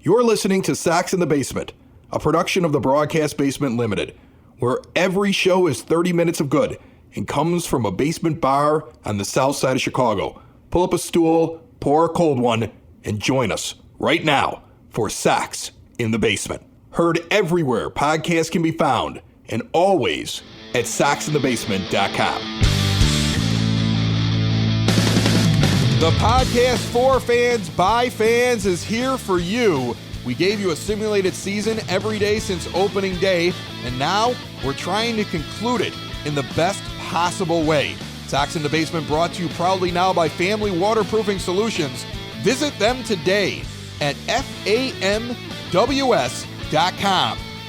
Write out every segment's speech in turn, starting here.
You're listening to Sox in the Basement, a production of the Broadcast Basement Limited, where every show is 30 minutes of good and comes from a basement bar on the south side of Chicago. Pull up a stool, pour a cold one, and join us right now for Sox in the Basement. Heard everywhere podcasts can be found, and always at soxinthebasement.com. The podcast for fans, by fans is here for you. We gave you a simulated season every day since opening day, and now we're trying to conclude it in the best possible way. Sox in the Basement brought to you proudly now by Family Waterproofing Solutions. Visit them today at famws.com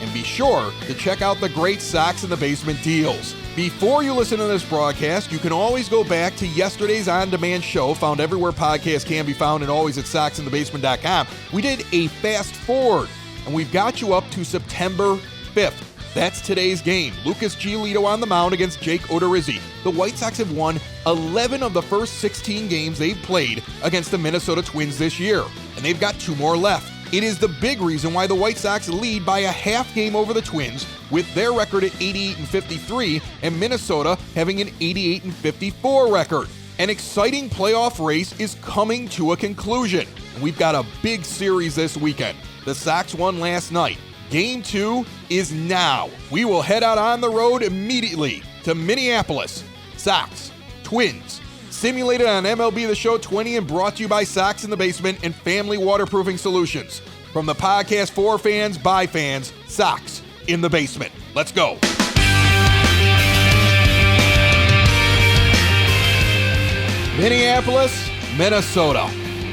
and be sure to check out the great Sox in the Basement deals. Before you listen to this broadcast, you can always go back to yesterday's on-demand show, found everywhere podcasts can be found and always at soxinthebasement.com. We did a fast forward, and we've got you up to September 5th. That's today's game. Lucas Giolito on the mound against Jake Odorizzi. The White Sox have won 11 of the first 16 games they've played against the Minnesota Twins this year, and they've got 2 more left. It is the big reason why the White Sox lead by a half game over the Twins, with their record at 88-53 and Minnesota having an 88-54 record. An exciting playoff race is coming to a conclusion. We've got a big series this weekend. The Sox won last night. Game 2 is now. We will head out on the road immediately to Minneapolis. Sox, Twins, simulated on MLB The Show 20 and brought to you by Sox in the Basement and Family Waterproofing Solutions. From the podcast for fans, by fans, Sox in the Basement. Let's go. Minneapolis, Minnesota,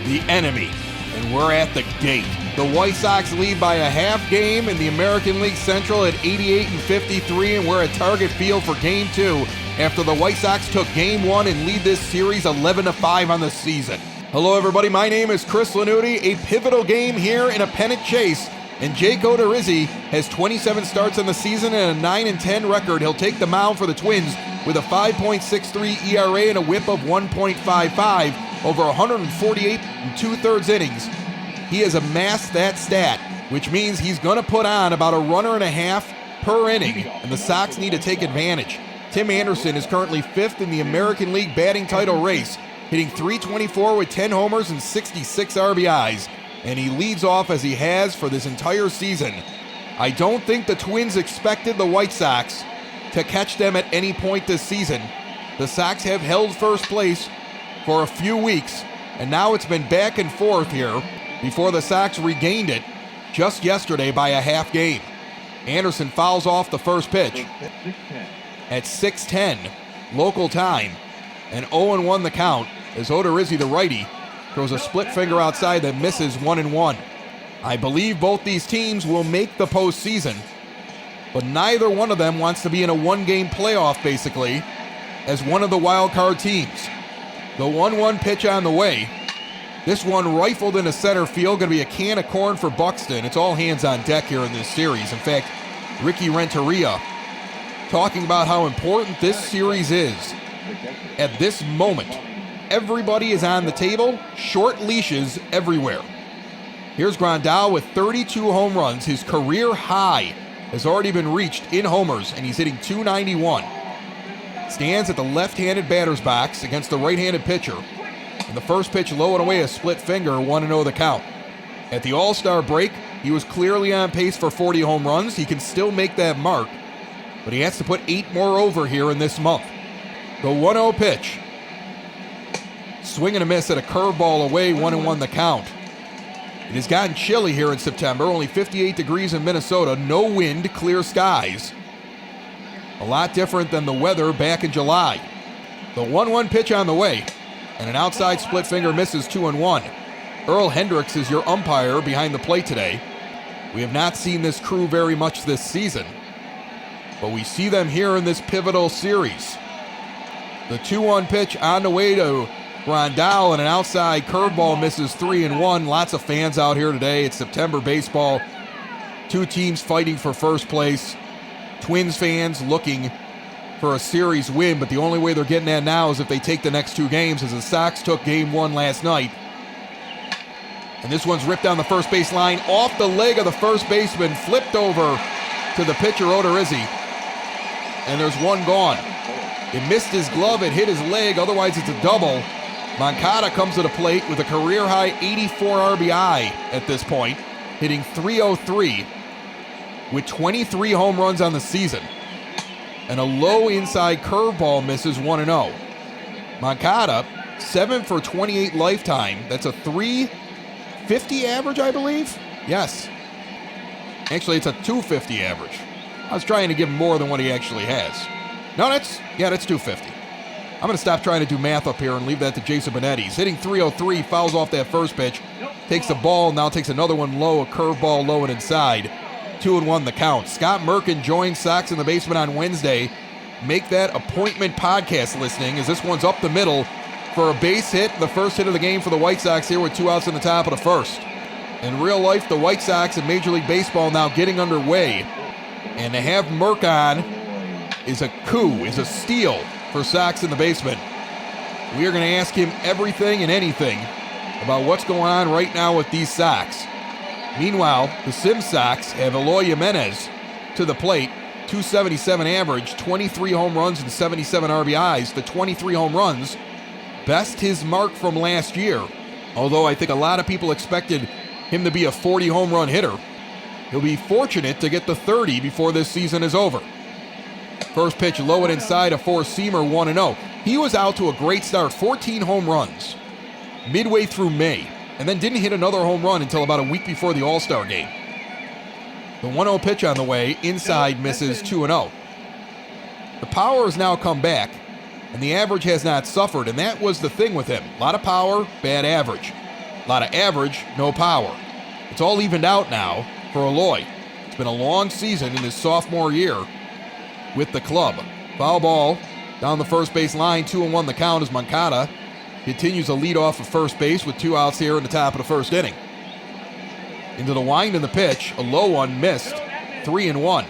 the enemy, and we're at the gate. The White Sox lead by a half game in the American League Central at 88-53, and we're at Target Field for Game 2 after the White Sox took Game 1 and lead this series 11-5 on the season. Hello, everybody. My name is Chris Lanuti. A pivotal game here in a pennant chase, and Jake Odorizzi has 27 starts on the season and a 9-10 record. He'll take the mound for the Twins with a 5.63 ERA and a whip of 1.55 over 148 2/3 innings. He has amassed that stat, which means he's going to put on about a runner and a half per inning, and the Sox need to take advantage. Tim Anderson is currently 5th in the American League batting title race, hitting .324 with 10 homers and 66 RBIs, and he leads off as he has for this entire season. I don't think the Twins expected the White Sox to catch them at any point this season. The Sox have held first place for a few weeks, and now it's been back and forth here before the Sox regained it just yesterday by a half game. Anderson fouls off the first pitch at 6:10 local time, and 0-1 the count as Odorizzi, the righty, throws a split finger outside that misses 1-1. I believe both these teams will make the postseason, but neither one of them wants to be in a one-game playoff, basically, as one of the wild card teams. The 1-1 pitch on the way. This one rifled into center field, going to be a can of corn for Buxton. It's all hands on deck here in this series. In fact, Ricky Renteria talking about how important this series is. At this moment, everybody is on the table, short leashes everywhere. Here's Grandal with 32 home runs. His career high has already been reached in homers, and he's hitting .291. Stands at the left-handed batter's box against the right-handed pitcher. And the first pitch low and away, a split finger, 1-0 the count. At the All-Star break, he was clearly on pace for 40 home runs. He can still make that mark, but he has to put 8 more over here in this month. The 1-0 pitch. Swing and a miss at a curveball away, 1-1 the count. It has gotten chilly here in September, only 58 degrees in Minnesota, no wind, clear skies. A lot different than the weather back in July. The 1-1 pitch on the way, and an outside split finger misses 2-1. Earl Hendricks is your umpire behind the plate today. We have not seen this crew very much this season, but we see them here in this pivotal series. The 2-1 pitch on the way to Grandal, and an outside curveball misses 3-1. Lots of fans out here today. It's September baseball. 2 teams fighting for first place. Twins fans looking for a series win, but the only way they're getting that now is if they take the next 2 games, as the Sox took Game 1 last night And this one's ripped down the first base line off the leg of the first baseman, flipped over to the pitcher, Odorizzi. And there's one gone. It missed his glove, it hit his leg, otherwise it's a double. Moncada comes to the plate with a career-high 84 RBI at this point, hitting .303 with 23 home runs on the season. And a low inside curveball misses 1-0. Moncada, 7 for 28 lifetime. That's a .350 average, I believe? Yes. Actually, it's a .250 average. I was trying to give him more than what he actually has. No, that's .250. I'm going to stop trying to do math up here and leave that to Jason Benetti. He's hitting .303, fouls off that first pitch, takes the ball, now takes another one low, a curveball low and inside. 2-1 the count. Scott Merkin joins Sox in the Basement on Wednesday. Make that appointment podcast listening, as this one's up the middle for a base hit, the first hit of the game for the White Sox here with 2 outs in the top of the first. In real life, the White Sox in Major League Baseball now getting underway. And to have Merck on is a coup, is a steal for Sox in the Basement. We are going to ask him everything and anything about what's going on right now with these Sox. Meanwhile, the Sim Sox have Eloy Jimenez to the plate, .277 average, 23 home runs and 77 RBIs. The 23 home runs, best his mark from last year. Although I think a lot of people expected him to be a 40 home run hitter. He'll be fortunate to get the 30 before this season is over. First pitch low and inside, a four-seamer, 1-0. He was out to a great start, 14 home runs midway through May, and then didn't hit another home run until about a week before the All-Star game. The 1-0 pitch on the way, inside, misses, 2-0. The power has now come back, and the average has not suffered, and that was the thing with him. A lot of power, bad average. A lot of average, no power. It's all evened out now for Eloy. It's been a long season in his sophomore year with the club. Foul ball down the first base line, 2-1 the count as Moncada continues a lead off of first base with 2 outs here in the top of the first inning. Into the wind in the pitch, a low one missed, 3-1.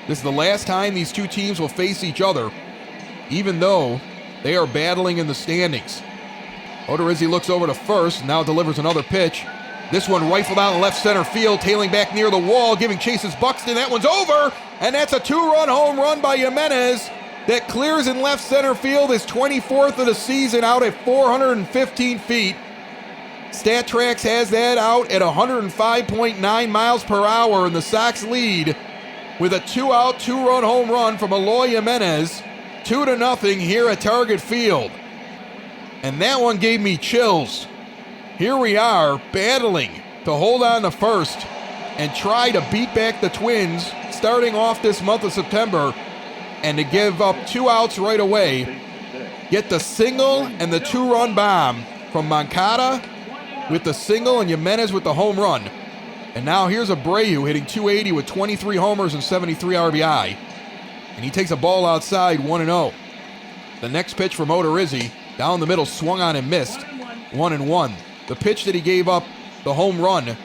This is the last time these two teams will face each other, even though they are battling in the standings. Odorizzi looks over to first, now delivers another pitch. This one rifled out in left center field, tailing back near the wall, giving chases Buxton. That one's over, and that's a 2-run home run by Jimenez that clears in left center field, his 24th of the season, out at 415 feet. StatTrax has that out at 105.9 miles per hour, and the Sox lead with a 2-out, 2-run home run from Eloy Jimenez, 2-0 here at Target Field. And that one gave me chills. Here we are battling to hold on to first and try to beat back the Twins starting off this month of September, and to give up 2 outs right away, get the single and the 2-run bomb from Moncada with the single and Jimenez with the home run. And now here's Abreu hitting .280 with 23 homers and 73 RBI. And he takes a ball outside, 1-0. The next pitch from Odorizzi, down the middle, swung on and missed, 1-1. The pitch that he gave up the home run to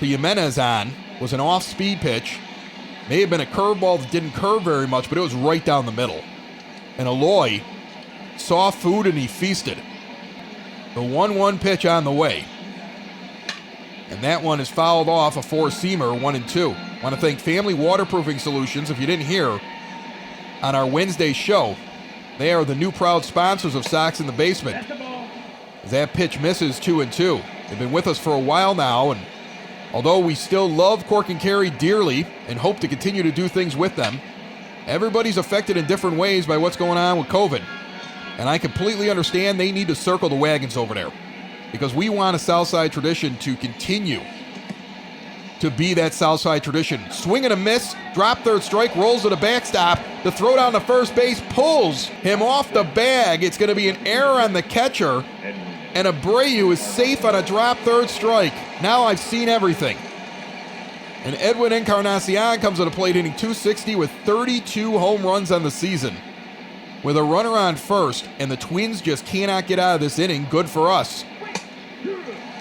Jimenez on was an off-speed pitch. May have been a curveball that didn't curve very much, but it was right down the middle. And Eloy saw food and he feasted. The 1-1 pitch on the way. And that one is fouled off, a four-seamer, 1-2. Want to thank Family Waterproofing Solutions. If you didn't hear on our Wednesday show, they are the new proud sponsors of Sox in the Basement. That pitch misses, 2-2. They've been with us for a while now, and although we still love Cork and Kerry dearly and hope to continue to do things with them, everybody's affected in different ways by what's going on with COVID. And I completely understand they need to circle the wagons over there, because we want a Southside tradition to continue to be that Southside tradition. Swing and a miss, drop third strike, rolls to the backstop. The throw down to first base pulls him off the bag. It's going to be an error on the catcher, and Abreu is safe on a drop third strike. Now I've seen everything. And Edwin Encarnacion comes to the plate hitting .260 with 32 home runs on the season. With a runner on first, and the Twins just cannot get out of this inning. Good for us.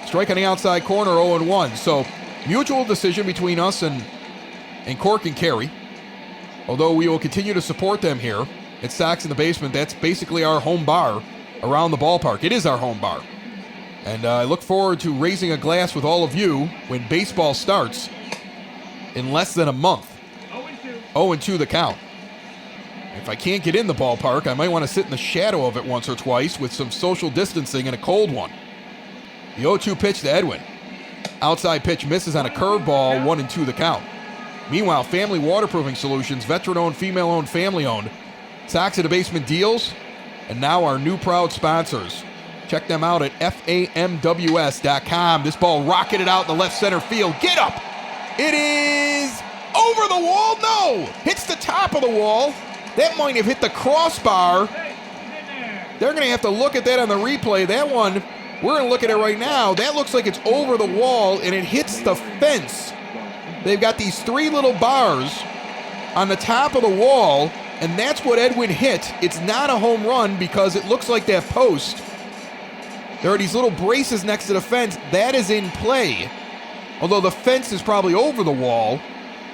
Strike on the outside corner, 0-1. So, mutual decision between us and Cork and Kerry. Although we will continue to support them here at Sox in the Basement. That's basically our home bar around the ballpark. It is our home bar. And I look forward to raising a glass with all of you when baseball starts in less than a month. 0-2 the count. If I can't get in the ballpark, I might want to sit in the shadow of it once or twice with some social distancing and a cold one. The 0-2 pitch to Edwin. Outside pitch misses on a curveball, 1-2 the count. Meanwhile, Family Waterproofing Solutions, veteran-owned, female-owned, family-owned. Sox at the Basement deals, and now our new proud sponsors. Check them out at famws.com. This ball rocketed out in the left center field. Get up! It is over the wall. No! Hits the top of the wall. That might have hit the crossbar. They're going to have to look at that on the replay. That one, we're going to look at it right now. That looks like it's over the wall, and it hits the fence. They've got these three little bars on the top of the wall, and that's what Edwin hit. It's not a home run because it looks like that post. There are these little braces next to the fence. That is in play. Although the fence is probably over the wall,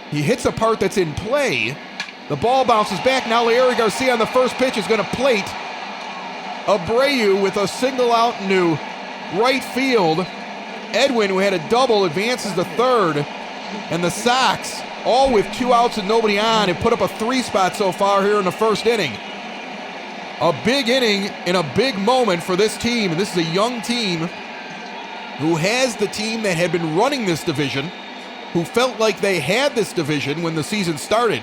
he hits a part that's in play. The ball bounces back. Now Leury Garcia on the first pitch is going to plate Abreu with a single out into right field. Edwin, who had a double, advances to third. And the Sox, all with 2 outs and nobody on, have put up a 3 spot so far here in the first inning. A big inning and a big moment for this team. And this is a young team who has the team that had been running this division, who felt like they had this division when the season started.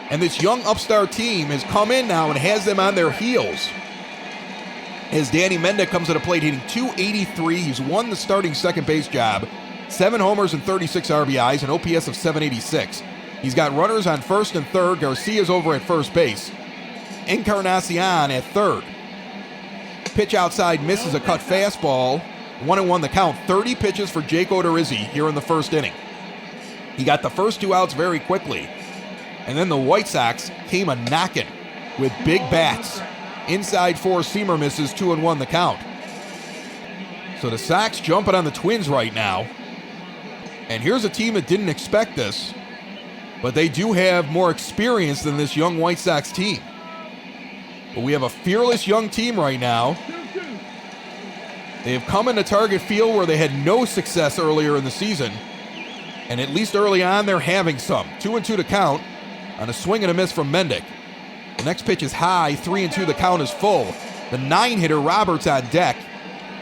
And this young upstart team has come in now and has them on their heels. As Danny Mendick comes to the plate hitting .283, he's won the starting second base job. 7 homers and 36 RBIs, an OPS of .786. He's got runners on first and third. Garcia's over at first base. Encarnacion at third. Pitch outside misses a cut fastball. 1-1 the count. 30 pitches for Jake Odorizzi here in the first inning. He got the first 2 outs very quickly. And then the White Sox came a-knocking with big bats. Inside 4-seamer misses, 2-1 the count. So the Sox jumping on the Twins right now. And here's a team that didn't expect this, but they do have more experience than this young White Sox team. But we have a fearless young team right now. They have come into Target Field where they had no success earlier in the season. And at least early on, they're having some. 2-2 to count on a swing and a miss from Mendick. The next pitch is high. 3-2 the count is full. The 9-hitter Roberts on deck.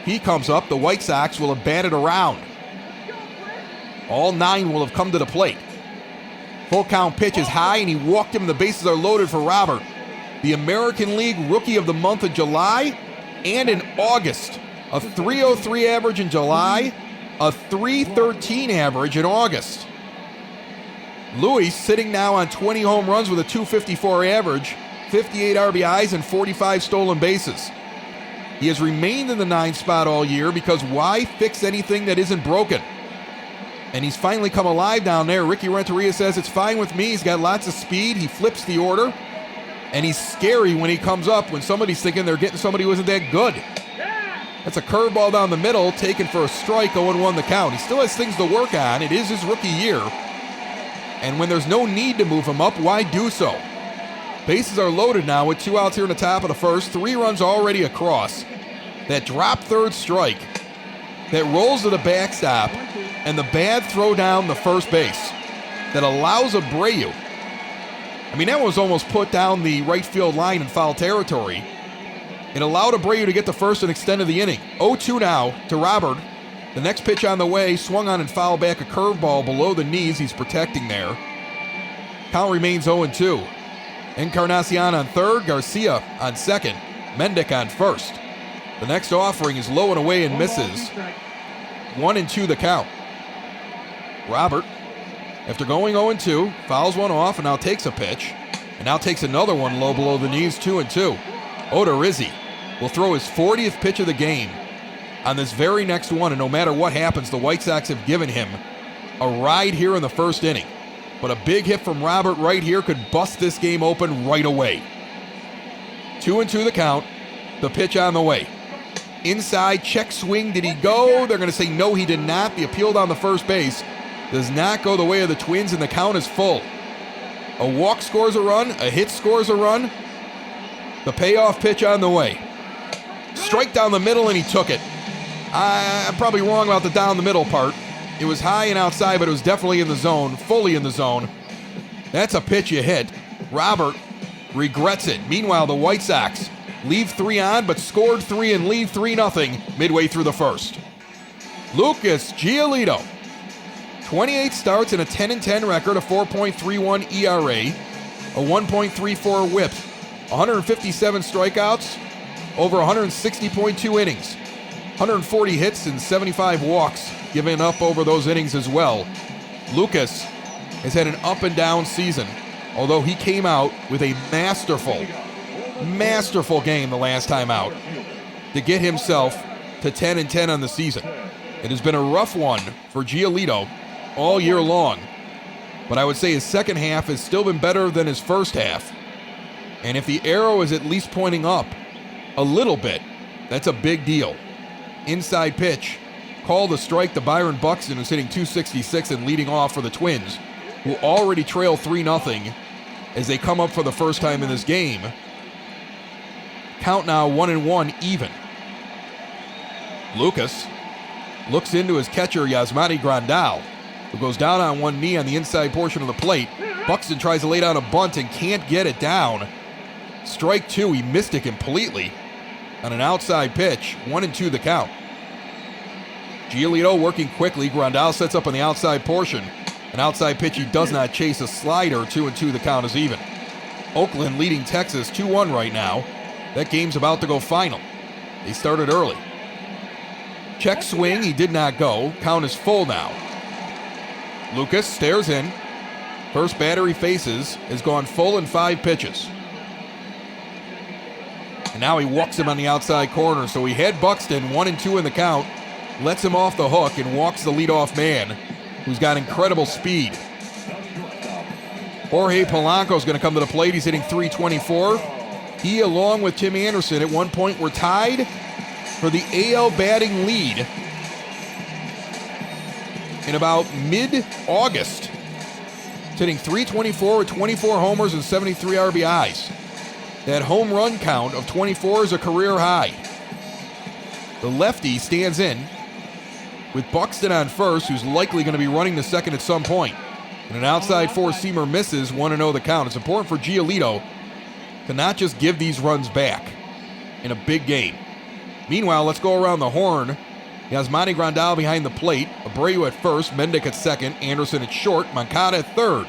He comes up. The White Sox will have batted around. All 9 will have come to the plate. Full count pitch is high, and he walked him. The bases are loaded for Robert. The American League Rookie of the Month in July and in August. A .303 average in July, a .313 average in August. Luis sitting now on 20 home runs with a .254 average, 58 RBIs, and 45 stolen bases. He has remained in the 9 spot all year because why fix anything that isn't broken? And he's finally come alive down there. Ricky Renteria says it's fine with me. He's got lots of speed. He flips the order. And he's scary when he comes up when somebody's thinking they're getting somebody who isn't that good. That's a curveball down the middle, taken for a strike, 0-1 the count. He still has things to work on. It is his rookie year. And when there's no need to move him up, why do so? Bases are loaded now with 2 outs here in the top of the first. 3 runs already across. That drop third strike that rolls to the backstop, and the bad throw down the first base that allows Abreu. I mean, that was almost put down the right field line in foul territory. It allowed Abreu to get the first and extended the inning. 0-2 now to Robert. The next pitch on the way, swung on and fouled back a curveball below the knees. He's protecting there. Count remains 0-2. Encarnacion on third, Garcia on second, Mendick on first. The next offering is low and away and misses. 1-2 the count. Robert, after going 0-2, fouls one off and now takes a pitch. And now takes another one low below the knees, 2-2. Odorizzi will throw his 40th pitch of the game on this very next one. And no matter what happens, the White Sox have given him a ride here in the first inning. But a big hit from Robert right here could bust this game open right away. 2-2 the count. The pitch on the way. Inside, check swing. Did he go? They're going to say no, he did not. The appeal down the first base does not go the way of the Twins, and the count is full. A walk scores a run. A hit scores a run. The payoff pitch on the way. Strike down the middle, and he took it. I'm probably wrong about the down the middle part. It was high and outside, but it was definitely in the zone, fully in the zone. That's a pitch you hit. Robert regrets it. Meanwhile, the White Sox leave 3 on, but scored 3 and lead 3-0 midway through the first. Lucas Giolito, 28 starts and a 10-10 record, a 4.31 ERA, a 1.34 whip, 157 strikeouts, over 160.2 innings, 140 hits and 75 walks given up over those innings as well. Lucas has had an up and down season, although he came out with a masterful game the last time out to get himself to 10-10 on the season. It has been a rough one for Giolito all year long, but I would say his second half has still been better than his first half. And if the arrow is at least pointing up a little bit, that's a big deal. Inside pitch, called a strike to Byron Buxton, who's hitting .266 and leading off for the Twins, who already trail 3-0 as they come up for the first time in this game. Count now 1-1 even. Lucas looks into his catcher, Yasmani Grandal, who goes down on one knee on the inside portion of the plate. Buxton tries to lay down a bunt and can't get it down. Strike 2, he missed it completely on an outside pitch. 1-2 the count. Giolito working quickly. Grandal sets up on the outside portion. An outside pitch he does not chase, a slider. 2-2 the count is even. Oakland leading Texas 2-1 right now. That game's about to go final. They started early. Check swing, he did not go. Count is full now. Lucas stares in. First batter he faces has gone full in 5 pitches. And now he walks him on the outside corner. So he had Buxton 1-2 in the count, lets him off the hook, and walks the leadoff man, who's got incredible speed. Jorge Polanco is going to come to the plate. He's hitting .324. He, along with Tim Anderson, at one point were tied for the AL batting lead in about mid-August. He's hitting .324 with 24 homers and 73 RBIs. That home run count of 24 is a career high. The lefty stands in with Buxton on first, who's likely going to be running to second at some point. And an outside four-seamer misses, 1-0 the count. It's important for Giolito to not just give these runs back in a big game. Meanwhile, let's go around the horn. Yasmani Grandal behind the plate, Abreu at first, Mendick at second, Anderson at short, Moncada at third.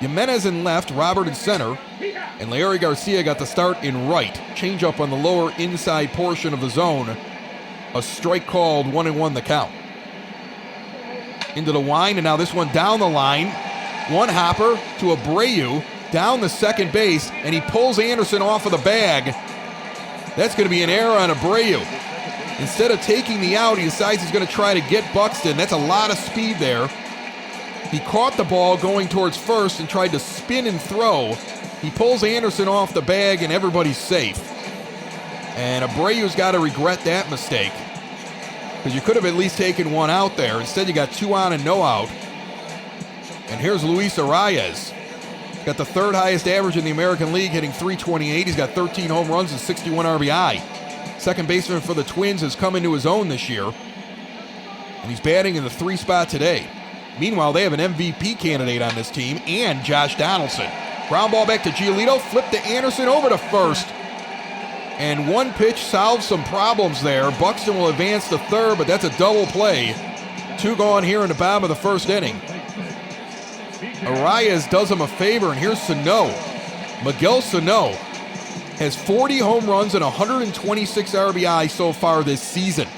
Jimenez in left, Robert in center, and Leury Garcia got the start in right. Change up on the lower inside portion of the zone. A strike called, 1-1 the count. Into the wind, and now this one down the line. One hopper to Abreu, down the second base, and he pulls Anderson off of the bag. That's going to be an error on Abreu. Instead of taking the out, he decides he's going to try to get Buxton. That's a lot of speed there. He caught the ball going towards first and tried to spin and throw. He pulls Anderson off the bag, and everybody's safe. And Abreu's got to regret that mistake, because you could have at least taken one out there. Instead, you got 2 on and no out. And here's Luis Arraez. Got the third highest average in the American League, hitting .328. He's got 13 home runs and 61 RBI. Second baseman for the Twins has come into his own this year, and he's batting in the 3 spot today. Meanwhile, they have an MVP candidate on this team, and Josh Donaldson. Ground ball back to Giolito, flip to Anderson, over to first. And one pitch solves some problems there. Buxton will advance to third, but that's a double play. 2 gone here in the bottom of the first inning. Arraez does him a favor, and here's Sano. Miguel Sano has 40 home runs and 126 RBI so far this season.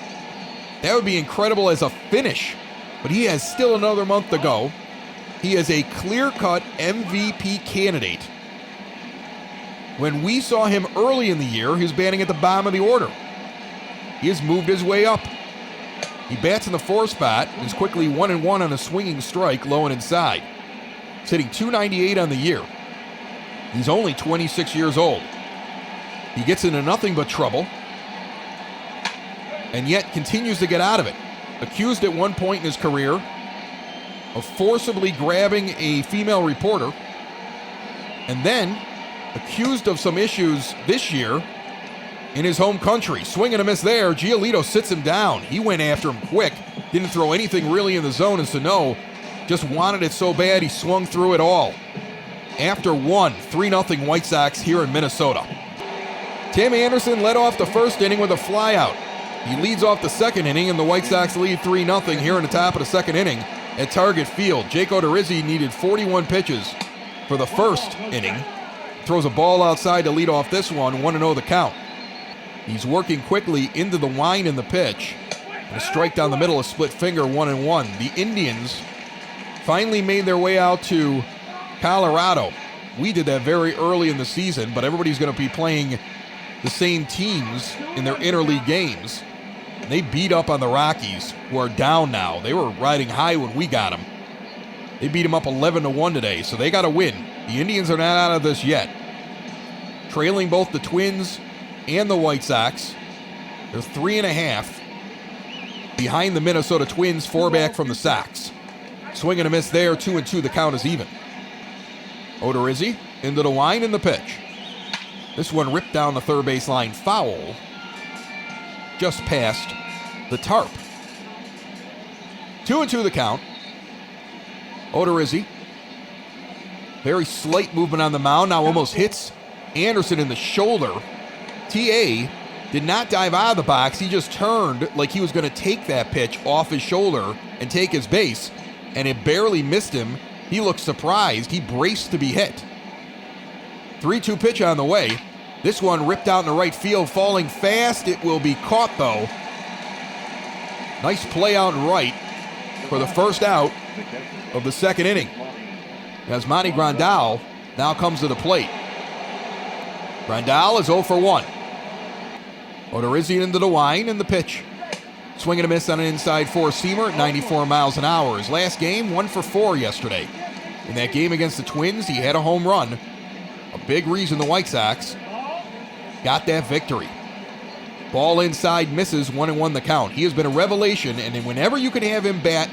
That would be incredible as a finish, but he has still another month to go. He is a clear-cut MVP candidate. When we saw him early in the year, he was batting at the bottom of the order. He has moved his way up. He bats in the 4 spot and is quickly 1-1 on a swinging strike, low and inside. He's hitting .298 on the year. He's only 26 years old. He gets into nothing but trouble, and yet continues to get out of it. Accused at one point in his career of forcibly grabbing a female reporter, and then accused of some issues this year in his home country. Swing and a miss there. Giolito sits him down. He went after him quick. Didn't throw anything really in the zone, and Sano just wanted it so bad he swung through it all. After 3-0 White Sox here in Minnesota. Tim Anderson led off the first inning with a flyout. He leads off the second inning, and the White Sox lead 3-0 here in the top of the second inning at Target Field. Jake Odorizzi needed 41 pitches for the first inning. Throws a ball outside to lead off this one, 1-0 the count. He's working quickly into the wind in the pitch. And a strike down the middle, a split finger, 1-1. The Indians finally made their way out to Colorado. We did that very early in the season, but everybody's going to be playing the same teams in their interleague games. They beat up on the Rockies, who are down now. They were riding high when we got them. They beat them up 11-1 today, so they got to win. The Indians are not out of this yet. Trailing both the Twins and the White Sox. They're 3.5 behind the Minnesota Twins, 4 back from the Sox. Swing and a miss there, 2-2, the count is even. Odorizzi into the line in the pitch. This one ripped down the third baseline, foul, just past the tarp. 2-2 the count. Odorizzi, very slight movement on the mound, now almost hits Anderson in the shoulder. T.A. did not dive out of the box. He just turned like he was going to take that pitch off his shoulder and take his base, and it barely missed him. He looked surprised. He braced to be hit. 3-2 pitch on the way. This one ripped out in the right field, falling fast. It will be caught, though. Nice play out in right for the first out of the second inning. Yasmani Grandal now comes to the plate. Grandal is 0 for 1. Odorizzi into the line and the pitch. Swing and a miss on an inside four-seamer at 94 miles an hour. His last game, 1 for 4 yesterday. In that game against the Twins, he had a home run. A big reason the White Sox got that victory. Ball inside, misses, 1-1 the count. He has been a revelation, and whenever you can have him bat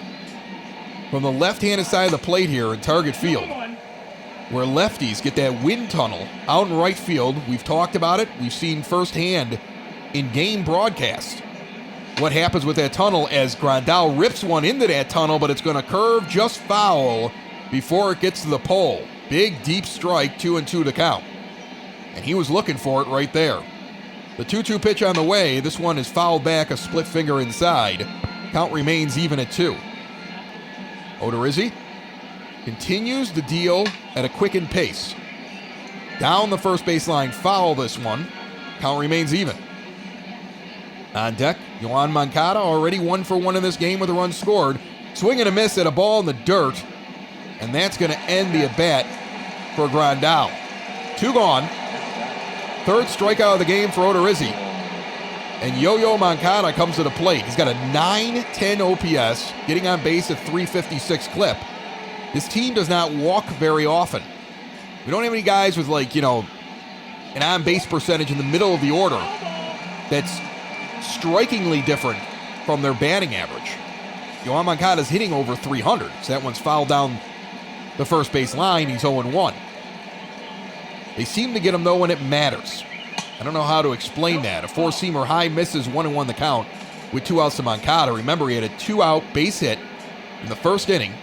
from the left-handed side of the plate here in Target Field, where lefties get that wind tunnel out in right field, we've talked about it, we've seen firsthand in game broadcast what happens with that tunnel as Grandal rips one into that tunnel, but it's going to curve just foul before it gets to the pole. Big, deep strike, 2-2 to count. And he was looking for it right there. The 2-2 pitch on the way. This one is fouled back, a split finger inside. Count remains even at 2. Odorizzi continues the deal at a quickened pace. Down the first baseline, foul this one. Count remains even. On deck, Yoan Moncada, already 1 for 1 in this game with a run scored. Swing and a miss at a ball in the dirt. And that's going to end the at-bat for Grandal. 2 gone. Third strikeout of the game for Odorizzi. And Yo-Yo Moncada comes to the plate. He's got a 910 OPS, getting on base at 356 clip. This team does not walk very often. We don't have any guys with, an on-base percentage in the middle of the order that's strikingly different from their batting average. Yoan Moncada's hitting over 300, so that one's fouled down the first base line. He's 0-1. They seem to get him, though, when it matters. I don't know how to explain that. A four-seamer high misses, 1-1 the count with 2 outs to Moncada. Remember, he had a 2-out base hit in the first inning.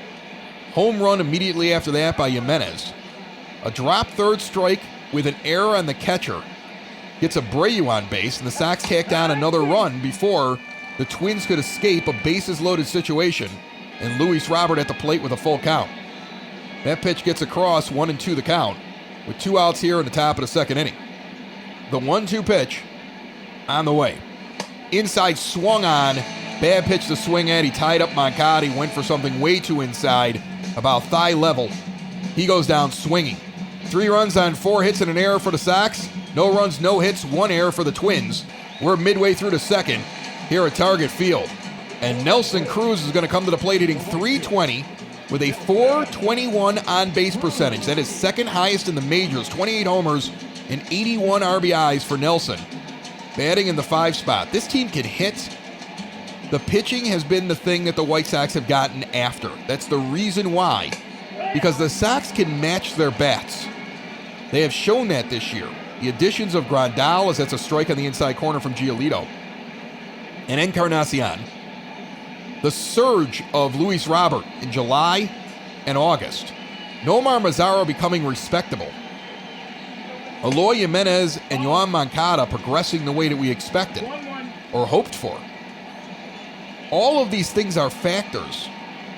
Home run immediately after that by Jimenez. A drop third strike with an error on the catcher. Gets Abreu on base, and the Sox tacked on another run before the Twins could escape a bases-loaded situation, and Luis Robert at the plate with a full count. That pitch gets across, 1-2 the count, with 2 outs here in the top of the second inning. The 1-2 pitch on the way. Inside swung on, bad pitch to swing at. He tied up Moncada. He went for something way too inside, about thigh level. He goes down swinging. 3 runs on 4 hits and an error for the Sox. No runs, no hits, 1 error for the Twins. We're midway through the second here at Target Field. And Nelson Cruz is going to come to the plate hitting .320 with a .421 on-base percentage. That is second highest in the majors. 28 homers and 81 RBIs for Nelson. Batting in the 5 spot. This team can hit. The pitching has been the thing that the White Sox have gotten after. That's the reason why. Because the Sox can match their bats. They have shown that this year. The additions of Grandal, as that's a strike on the inside corner from Giolito, and Encarnacion. The surge of Luis Robert in July and August. Nomar Mazara becoming respectable. Eloy Jimenez and Yoan Moncada progressing the way that we expected or hoped for. All of these things are factors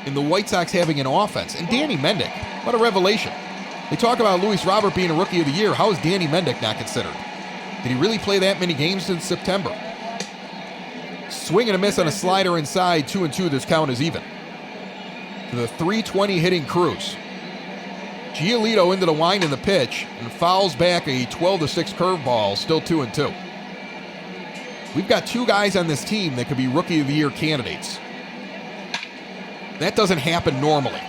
in the White Sox having an offense. And Danny Mendick, what a revelation. They talk about Luis Robert being a Rookie of the Year. How is Danny Mendick not considered? Did he really play that many games since September? Swing and a miss on a slider inside, 2-2. This count is even. To the .320 hitting Cruz. Giolito into the wind in the pitch and fouls back a 12-6 curveball, still 2-2. We've got two guys on this team that could be Rookie of the Year candidates. That doesn't happen normally.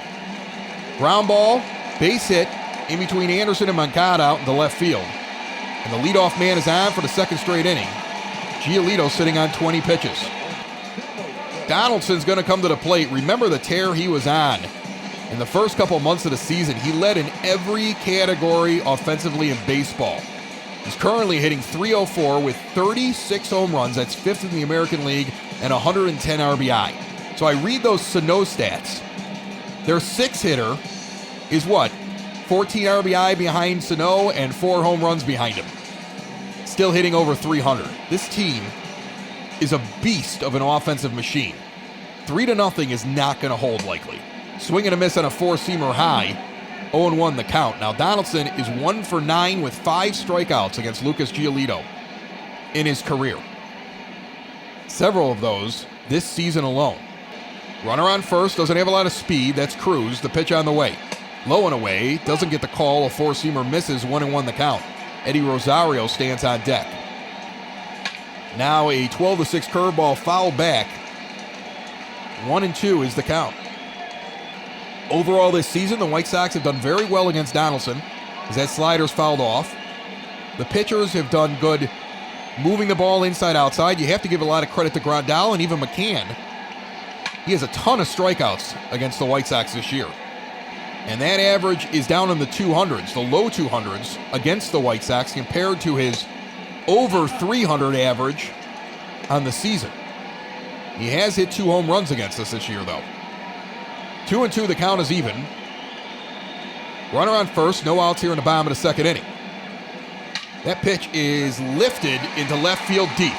Ground ball, base hit, in between Anderson and Moncada out into left field. And the leadoff man is on for the second straight inning. Giolito sitting on 20 pitches. Donaldson's going to come to the plate. Remember the tear he was on. In the first couple months of the season, he led in every category offensively in baseball. He's currently hitting .304 with 36 home runs. That's fifth in the American League and 110 RBI. So I read those Sano stats. Their sixth hitter is what? 14 RBI behind Sano and 4 home runs behind him. Still hitting over 300. This team is a beast of an offensive machine. 3-0 is not going to hold likely. Swing and a miss on a four-seamer high. 0-1 the count. Now Donaldson is 1 for 9 with 5 strikeouts against Lucas Giolito in his career. Several of those this season alone. Runner on first, doesn't have a lot of speed. That's Cruz. The pitch on the way. Low and away, doesn't get the call. A four-seamer misses, 1-1 the count. Eddie Rosario stands on deck. Now a 12-6 curveball foul back. 1-2 is the count. Overall this season, the White Sox have done very well against Donaldson as that slider's fouled off. The pitchers have done good moving the ball inside-outside. You have to give a lot of credit to Grandal and even McCann. He has a ton of strikeouts against the White Sox this year. And that average is down in the 200s, the low 200s, against the White Sox compared to his over 300 average on the season. He has hit 2 home runs against us this year, though. 2-2, the count is even. Runner on first, no outs here in the bottom of the second inning. That pitch is lifted into left field deep.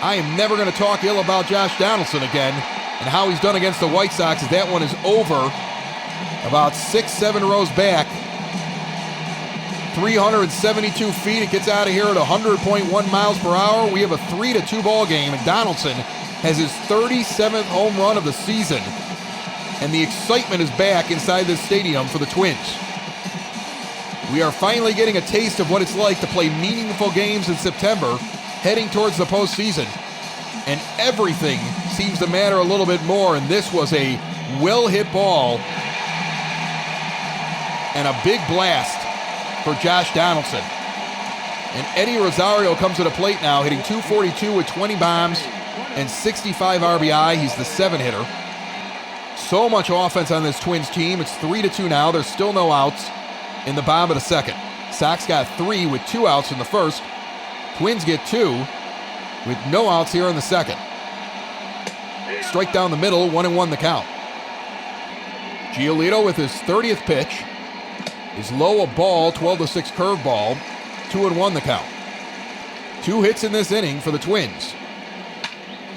I am never going to talk ill about Josh Donaldson again and how he's done against the White Sox as that one is over. About 6-7 rows back. 372 feet. It gets out of here at 100.1 miles per hour. We have a 3-2 ball game, and Donaldson has his 37th home run of the season. And the excitement is back inside this stadium for the Twins. We are finally getting a taste of what it's like to play meaningful games in September, heading towards the postseason. And everything seems to matter a little bit more, and this was a well-hit ball and a big blast for Josh Donaldson. And Eddie Rosario comes to the plate now, hitting .242 with 20 bombs and 65 RBI. He's the 7-hitter. So much offense on this Twins team. It's 3-2 now. There's still no outs in the bottom of the second. Sox got 3 with 2 outs in the first. Twins get 2 with no outs here in the second. Strike down the middle, 1-1 the count. Giolito with his 30th pitch is low, a ball, 12-6 curveball, 2-1 the count. 2 hits in this inning for the Twins.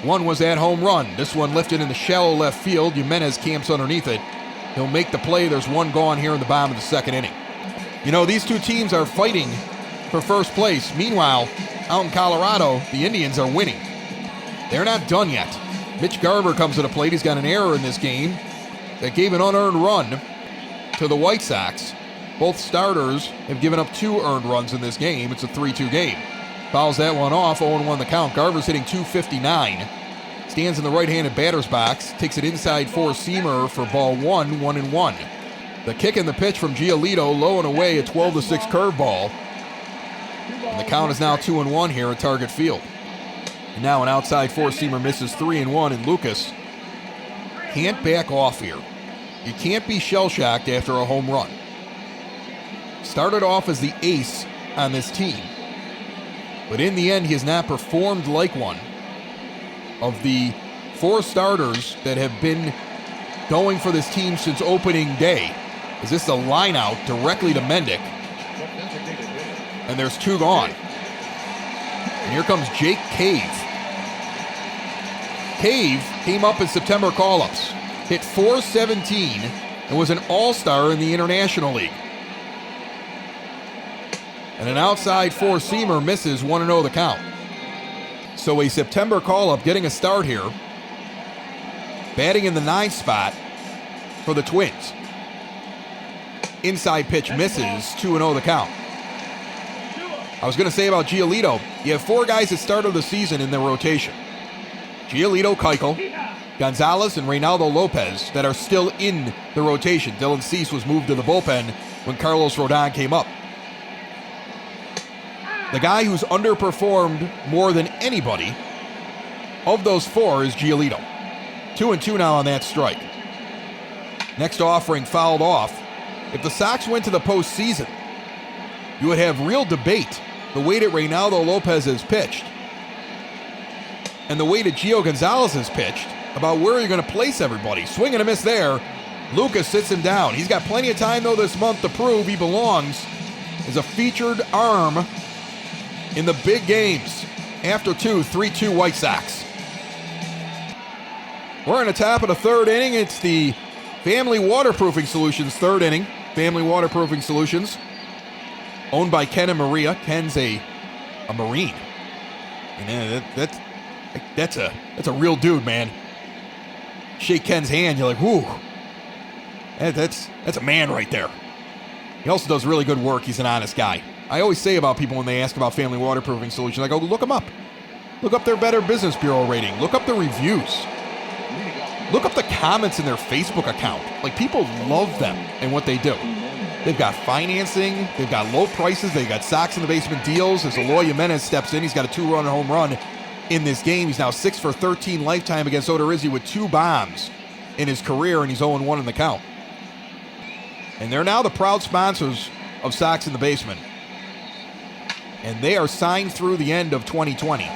One was that home run. This one lifted in the shallow left field. Jimenez camps underneath it. He'll make the play. There's one gone here in the bottom of the second inning. You know, these two teams are fighting for first place. Meanwhile, out in Colorado, the Indians are winning. They're not done yet. Mitch Garver comes to the plate. He's got an error in this game that gave an unearned run to the White Sox. Both starters have given up 2 earned runs in this game. It's a 3-2 game. Fouls that one off, 0-1 the count. Garver's hitting .259. Stands in the right-handed batter's box. Takes it inside four-seamer for ball 1, 1-1. The kick and the pitch from Giolito, low and away, a 12-6 curveball. And the count is now 2-1 here at Target Field. And now an outside four-seamer misses 3-1, and Lucas can't back off here. You can't be shell-shocked after a home run. Started off as the ace on this team. But in the end, he has not performed like one. Of the 4 starters that have been going for this team since opening day, is this a line out directly to Mendick? And there's 2 gone. And here comes Jake Cave. Cave came up in September call-ups, hit .417, and was an all-star in the International League. And an outside 4-seamer misses 1-0 the count. So a September call-up getting a start here, batting in the 9th spot for the Twins. Inside pitch misses, 2-0 the count. I was going to say about Giolito, you have 4 guys that started the season in their rotation. Giolito, Keuchel, Gonzalez, and Reynaldo Lopez that are still in the rotation. Dylan Cease was moved to the bullpen when Carlos Rodon came up. The guy who's underperformed more than anybody of those 4 is Giolito. 2-2 now on that strike. Next offering fouled off. If the Sox went to the postseason, you would have real debate the way that Reynaldo Lopez has pitched and the way that Gio Gonzalez has pitched about where you're going to place everybody. Swing and a miss there. Lucas sits him down. He's got plenty of time, though, this month to prove he belongs as a featured arm in the big games. After 2, 3-2 White Sox. We're in the top of the 3rd inning. It's the Family Waterproofing Solutions 3rd inning. Family Waterproofing Solutions, owned by Ken and Maria. Ken's a Marine. And that's a real dude, man. Shake Ken's hand, you're like, whoo. That's a man right there. He also does really good work. He's an honest guy. I always say about people when they ask about Family Waterproofing Solutions, I go, look them up. Look up their Better Business Bureau rating. Look up the reviews. Look up the comments in their Facebook account. Like, people love them and what they do. They've got financing. They've got low prices. They've got Sox in the Basement deals. As Eloy Jimenez steps in, he's got a 2-run home run in this game. He's now 6 for 13 lifetime against Odorizzi with 2 bombs in his career, and he's 0-1 in the count. And they're now the proud sponsors of Sox in the Basement. And they are signed through the end of 2020.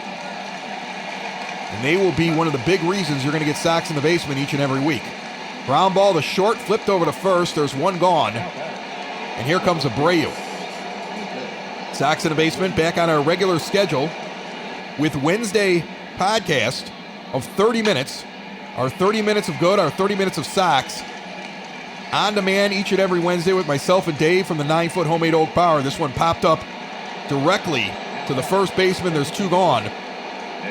And they will be one of the big reasons you're going to get Sox in the Basement each and every week. Ground ball to short, flipped over to first. There's 1 gone. And here comes Abreu. Sox in the Basement back on our regular schedule with Wednesday podcast of 30 minutes. Our 30 minutes of good, our 30 minutes of Sox. On demand each and every Wednesday with myself and Dave from the 9-foot homemade oak power. This one popped up directly to the first baseman. There's 2 gone.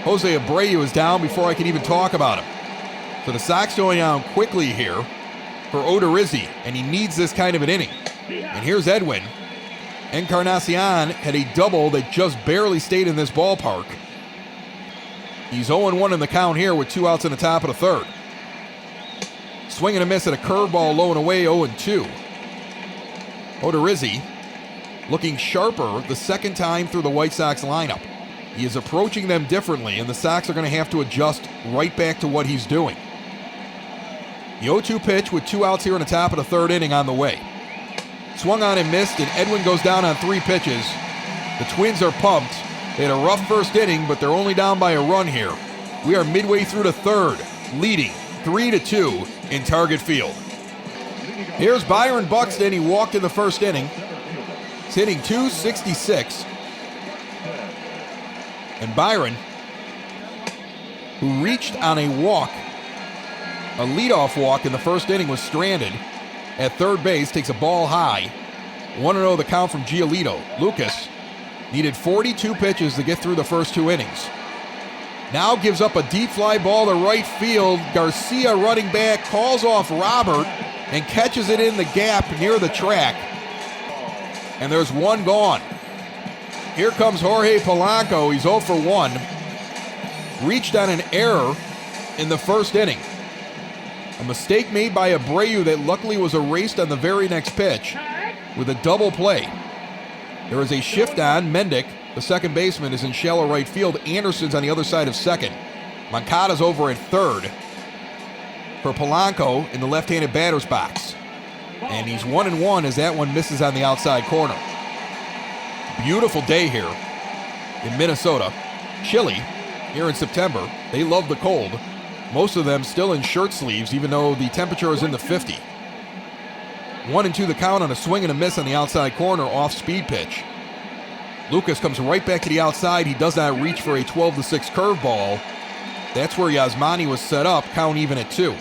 Jose Abreu is down before I can even talk about him. So the Sox going down quickly here for Odorizzi, and he needs this kind of an inning. And here's Edwin. Encarnacion had a double that just barely stayed in this ballpark. He's 0-1 in the count here with 2 outs in the top of the 3rd. Swing and a miss at a curveball low and away, 0-2. Odorizzi looking sharper the second time through the White Sox lineup. He is approaching them differently, and the Sox are going to have to adjust right back to what he's doing. The 0-2 pitch with 2 outs here in the top of the 3rd inning on the way. Swung on and missed, and Edwin goes down on 3 pitches. The Twins are pumped. They had a rough first inning, but they're only down by a run here. We are midway through the 3rd, leading 3-2 in Target Field. Here's Byron Buxton. He walked in the first inning. He's hitting .266. And Byron, who reached on a walk, a leadoff walk in the first inning, was stranded at third base, takes a ball high. 1-0 the count from Giolito. Lucas needed 42 pitches to get through the first 2 innings. Now gives up a deep fly ball to right field. Garcia running back, calls off Robert, and catches it in the gap near the track. And there's 1 gone. Here comes Jorge Polanco. He's 0 for 1. Reached on an error in the first inning. A mistake made by Abreu that luckily was erased on the very next pitch with a double play. There is a shift on. Mendick, the second baseman, is in shallow right field. Anderson's on the other side of second. Moncada's over at third for Polanco in the left-handed batter's box. And he's 1-1 as that one misses on the outside corner. Beautiful day here in Minnesota. Chilly here in September. They love the cold. Most of them still in shirt sleeves, even though the temperature is in the 50. 1-2 the count on a swing and a miss on the outside corner, off-speed pitch. Lucas comes right back to the outside. He does not reach for a 12-6 curveball. That's where Yasmani was set up, count even at 2.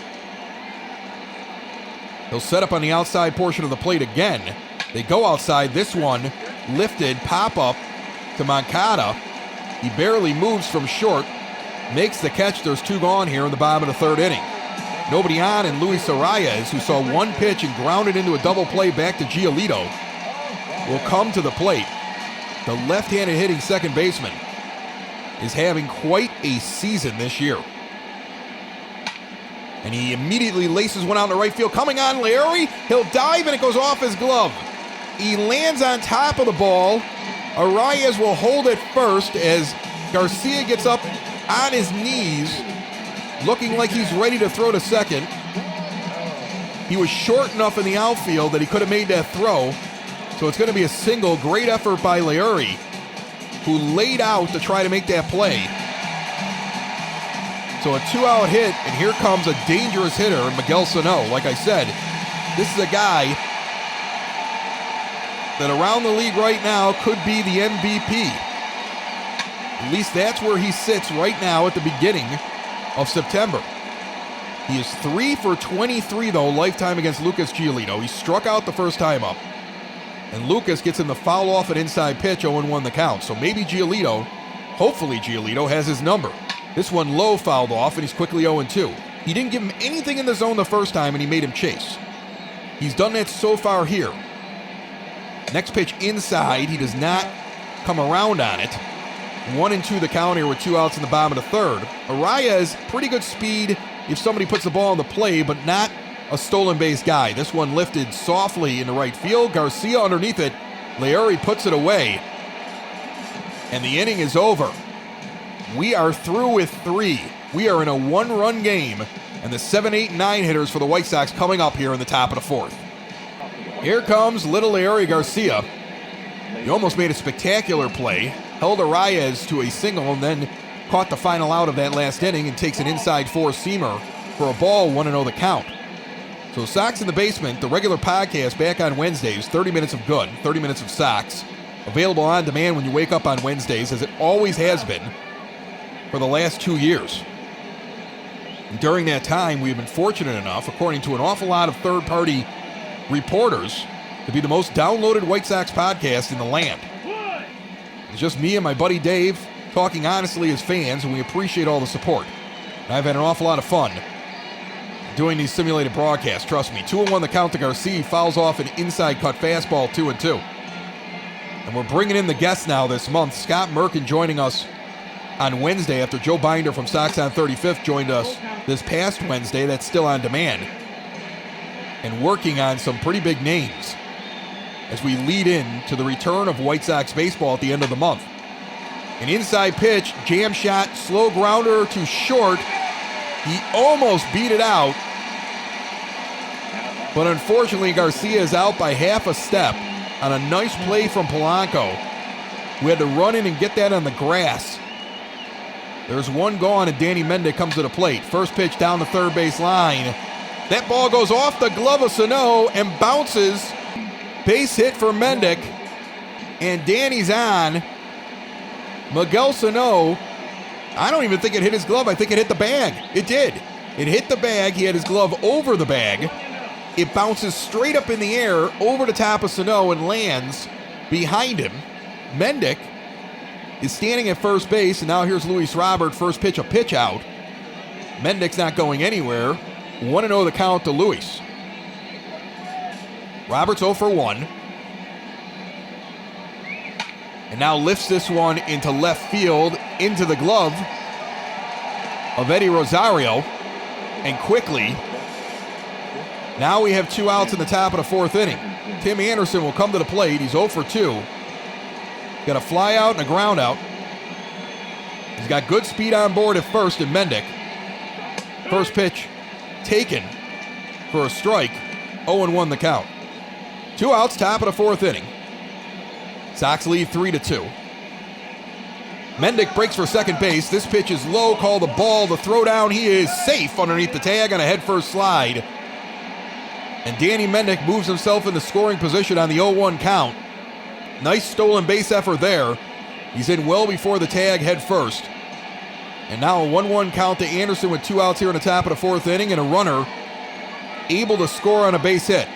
He'll set up on the outside portion of the plate again. They go outside. This one lifted, pop-up to Moncada. He barely moves from short, makes the catch. There's 2 gone here in the bottom of the 3rd inning. Nobody on, and Luis Arias, who saw 1 pitch and grounded into a double play back to Giolito, will come to the plate. The left-handed hitting second baseman is having quite a season this year. And he immediately laces one out in the right field. Coming on, Larry. He'll dive, and it goes off his glove. He lands on top of the ball. Arias will hold it first as Garcia gets up on his knees, looking like he's ready to throw to second. He was short enough in the outfield that he could have made that throw. So it's going to be a single. Great effort by Larry, who laid out to try to make that play. So a 2-out hit, and here comes a dangerous hitter, Miguel Sano. Like I said, this is a guy that around the league right now could be the MVP. At least that's where he sits right now at the beginning of September. He is 3 for 23, though, lifetime against Lucas Giolito. He struck out the first time up. And Lucas gets him the foul off an inside pitch, 0-1 the count. So maybe Giolito, hopefully Giolito, has his number. This one low fouled off, and he's quickly 0-2. He didn't give him anything in the zone the first time, and he made him chase. He's done that so far here. Next pitch inside. He does not come around on it. 1-2 the count here with 2 outs in the bottom of the 3rd. Arias, pretty good speed if somebody puts the ball on the play, but not a stolen base guy. This one lifted softly into right field. Garcia underneath it. Larry puts it away. And the inning is over. We are through with 3. We are in a 1-run game. And the 7, 8, 9 hitters for the White Sox coming up here in the top of the 4th. Here comes little Larry Garcia. He almost made a spectacular play. Held Arias to a single and then caught the final out of that last inning and takes an inside 4-seamer for a ball, 1-0 the count. So Sox in the Basement, the regular podcast back on Wednesdays, 30 minutes of good, 30 minutes of Sox. Available on demand when you wake up on Wednesdays, as it always has been for the last 2 years. And during that time, we've been fortunate enough, according to an awful lot of third-party reporters, to be the most downloaded White Sox podcast in the land. It's just me and my buddy Dave talking honestly as fans, and we appreciate all the support. And I've had an awful lot of fun doing these simulated broadcasts, trust me. 2-1 the count to Garcia, fouls off an inside cut fastball, 2-2. And we're bringing in the guests now this month. Scott Merkin joining us on Wednesday after Joe Binder from Sox on 35th joined us this past Wednesday. That's still on demand. And working on some pretty big names as we lead in to the return of White Sox baseball at the end of the month. An inside pitch, jam shot, slow grounder to short. He almost beat it out, but unfortunately Garcia is out by half a step on a nice play from Polanco. We had to run in and get that on the grass. There's 1 gone, and Danny Mendick comes to the plate. First pitch down the third base line. That ball goes off the glove of Sano and bounces. Base hit for Mendick, and Danny's on. Miguel Sano, I don't even think it hit his glove. I think it hit the bag. It did. It hit the bag. He had his glove over the bag. It bounces straight up in the air over the top of Sano and lands behind him. Mendick is standing at first base, and now here's Luis Robert. First pitch, a pitch out. Mendick's not going anywhere. 1-0 the count to Luis. Robert's 0 for 1. And now lifts this one into left field, into the glove of Eddie Rosario. And quickly, now we have 2 outs in the top of the 4th inning. Tim Anderson will come to the plate. He's 0 for 2. Got a fly out and a ground out. He's got good speed on board at first in Mendick. First pitch taken for a strike. 0-1 the count. 2 outs, top of the 4th inning. Sox lead 3-2. Mendick breaks for second base. This pitch is low, call the ball. The throw down, he is safe underneath the tag on a headfirst slide. And Danny Mendick moves himself into scoring position on the 0-1 count. Nice stolen base effort there. He's in well before the tag head first. And now a 1-1 count to Anderson with 2 outs here in the top of the 4th inning and a runner able to score on a base hit.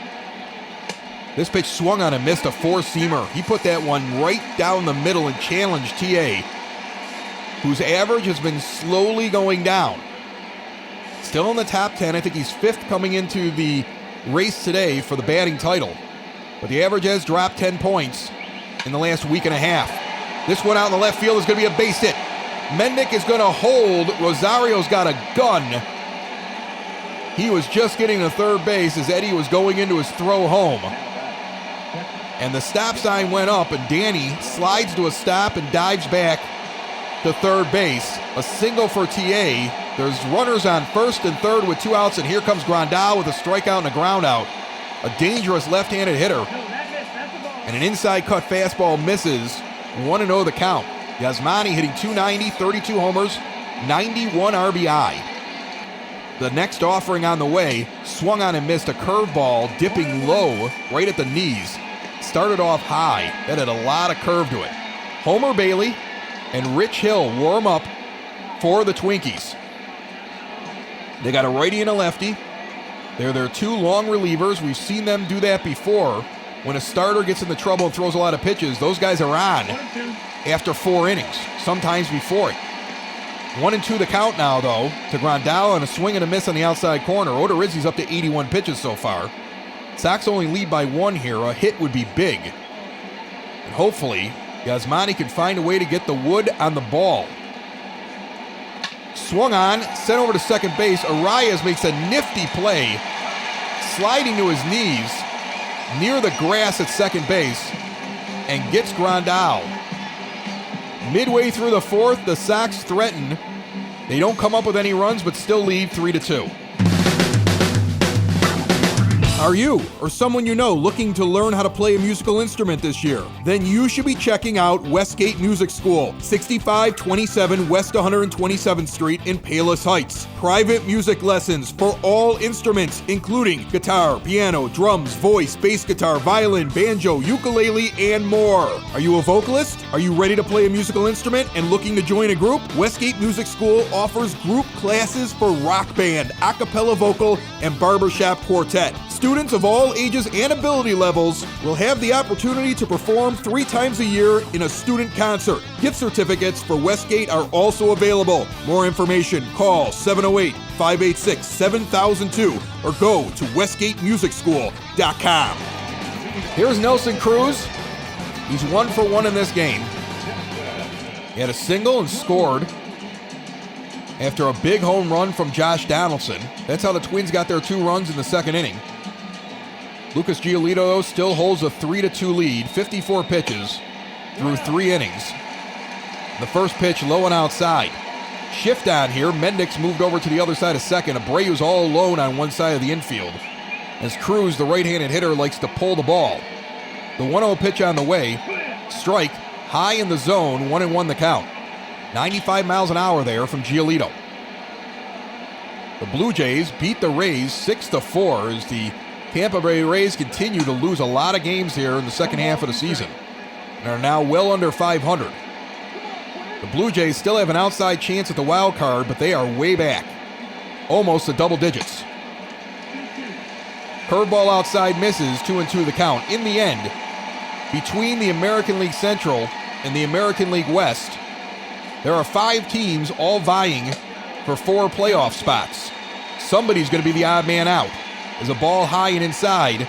This pitch swung on and missed, a 4-seamer. He put that one right down the middle and challenged T.A., whose average has been slowly going down. Still in the top 10. I think he's 5th coming into the race today for the batting title. But the average has dropped 10 points in the last week and a half. This one out in the left field is going to be a base hit. Mendick is going to hold. Rosario's got a gun. He was just getting to third base as Eddie was going into his throw home. And the stop sign went up, and Danny slides to a stop and dives back to third base. A single for T.A. There's runners on first and third with 2 outs, and here comes Grandal with a strikeout and a ground out. A dangerous left-handed hitter. And an inside cut fastball misses. 1-0 the count. Yasmani hitting .290, 32 homers, 91 RBI. The next offering on the way, swung on and missed a curveball, dipping low right at the knees. Started off high. That had a lot of curve to it. Homer Bailey and Rich Hill warm up for the Twinkies. They got a righty and a lefty. They're their 2 long relievers. We've seen them do that before. When a starter gets into trouble and throws a lot of pitches, those guys are on after 4 innings, sometimes before it. 1-2 the count now, though, to Grandal on a swing and a miss on the outside corner. Odorizzi's up to 81 pitches so far. Sox only lead by 1 here. A hit would be big. And hopefully, Yasmani can find a way to get the wood on the ball. Swung on, sent over to second base. Arias makes a nifty play, sliding to his knees near the grass at second base, and gets Grandal. Midway through the 4th, the Sox threaten. They don't come up with any runs, but still lead 3-2. Are you or someone you know looking to learn how to play a musical instrument this year? Then you should be checking out Westgate Music School, 6527 West 127th Street in Palos Heights. Private music lessons for all instruments, including guitar, piano, drums, voice, bass guitar, violin, banjo, ukulele, and more. Are you a vocalist? Are you ready to play a musical instrument and looking to join a group? Westgate Music School offers group classes for rock band, a cappella vocal, and barbershop quartet. Students of all ages and ability levels will have the opportunity to perform 3 times a year in a student concert. Gift certificates for Westgate are also available. More information, call 708-586-7002 or go to westgatemusicschool.com. Here's Nelson Cruz. He's 1 for 1 in this game. He had a single and scored after a big home run from Josh Donaldson. That's how the Twins got their 2 runs in the 2nd inning. Lucas Giolito still holds a 3-2 lead, 54 pitches through 3 innings. The first pitch low and outside. Shift on here. Mendick's moved over to the other side of second. Abreu's all alone on one side of the infield, as Cruz, the right-handed hitter, likes to pull the ball. The 1-0 pitch on the way. Strike, high in the zone, 1-1 the count. 95 miles an hour there from Giolito. The Blue Jays beat the Rays 6-4 as the Tampa Bay Rays continue to lose a lot of games here in the second half of the season and are now well under 500. The Blue Jays still have an outside chance at the wild card, but they are way back, almost to double digits. Curveball outside misses, 2-2 the count. In the end, between the American League Central and the American League West, there are 5 teams all vying for 4 playoff spots. Somebody's going to be the odd man out, as a ball high and inside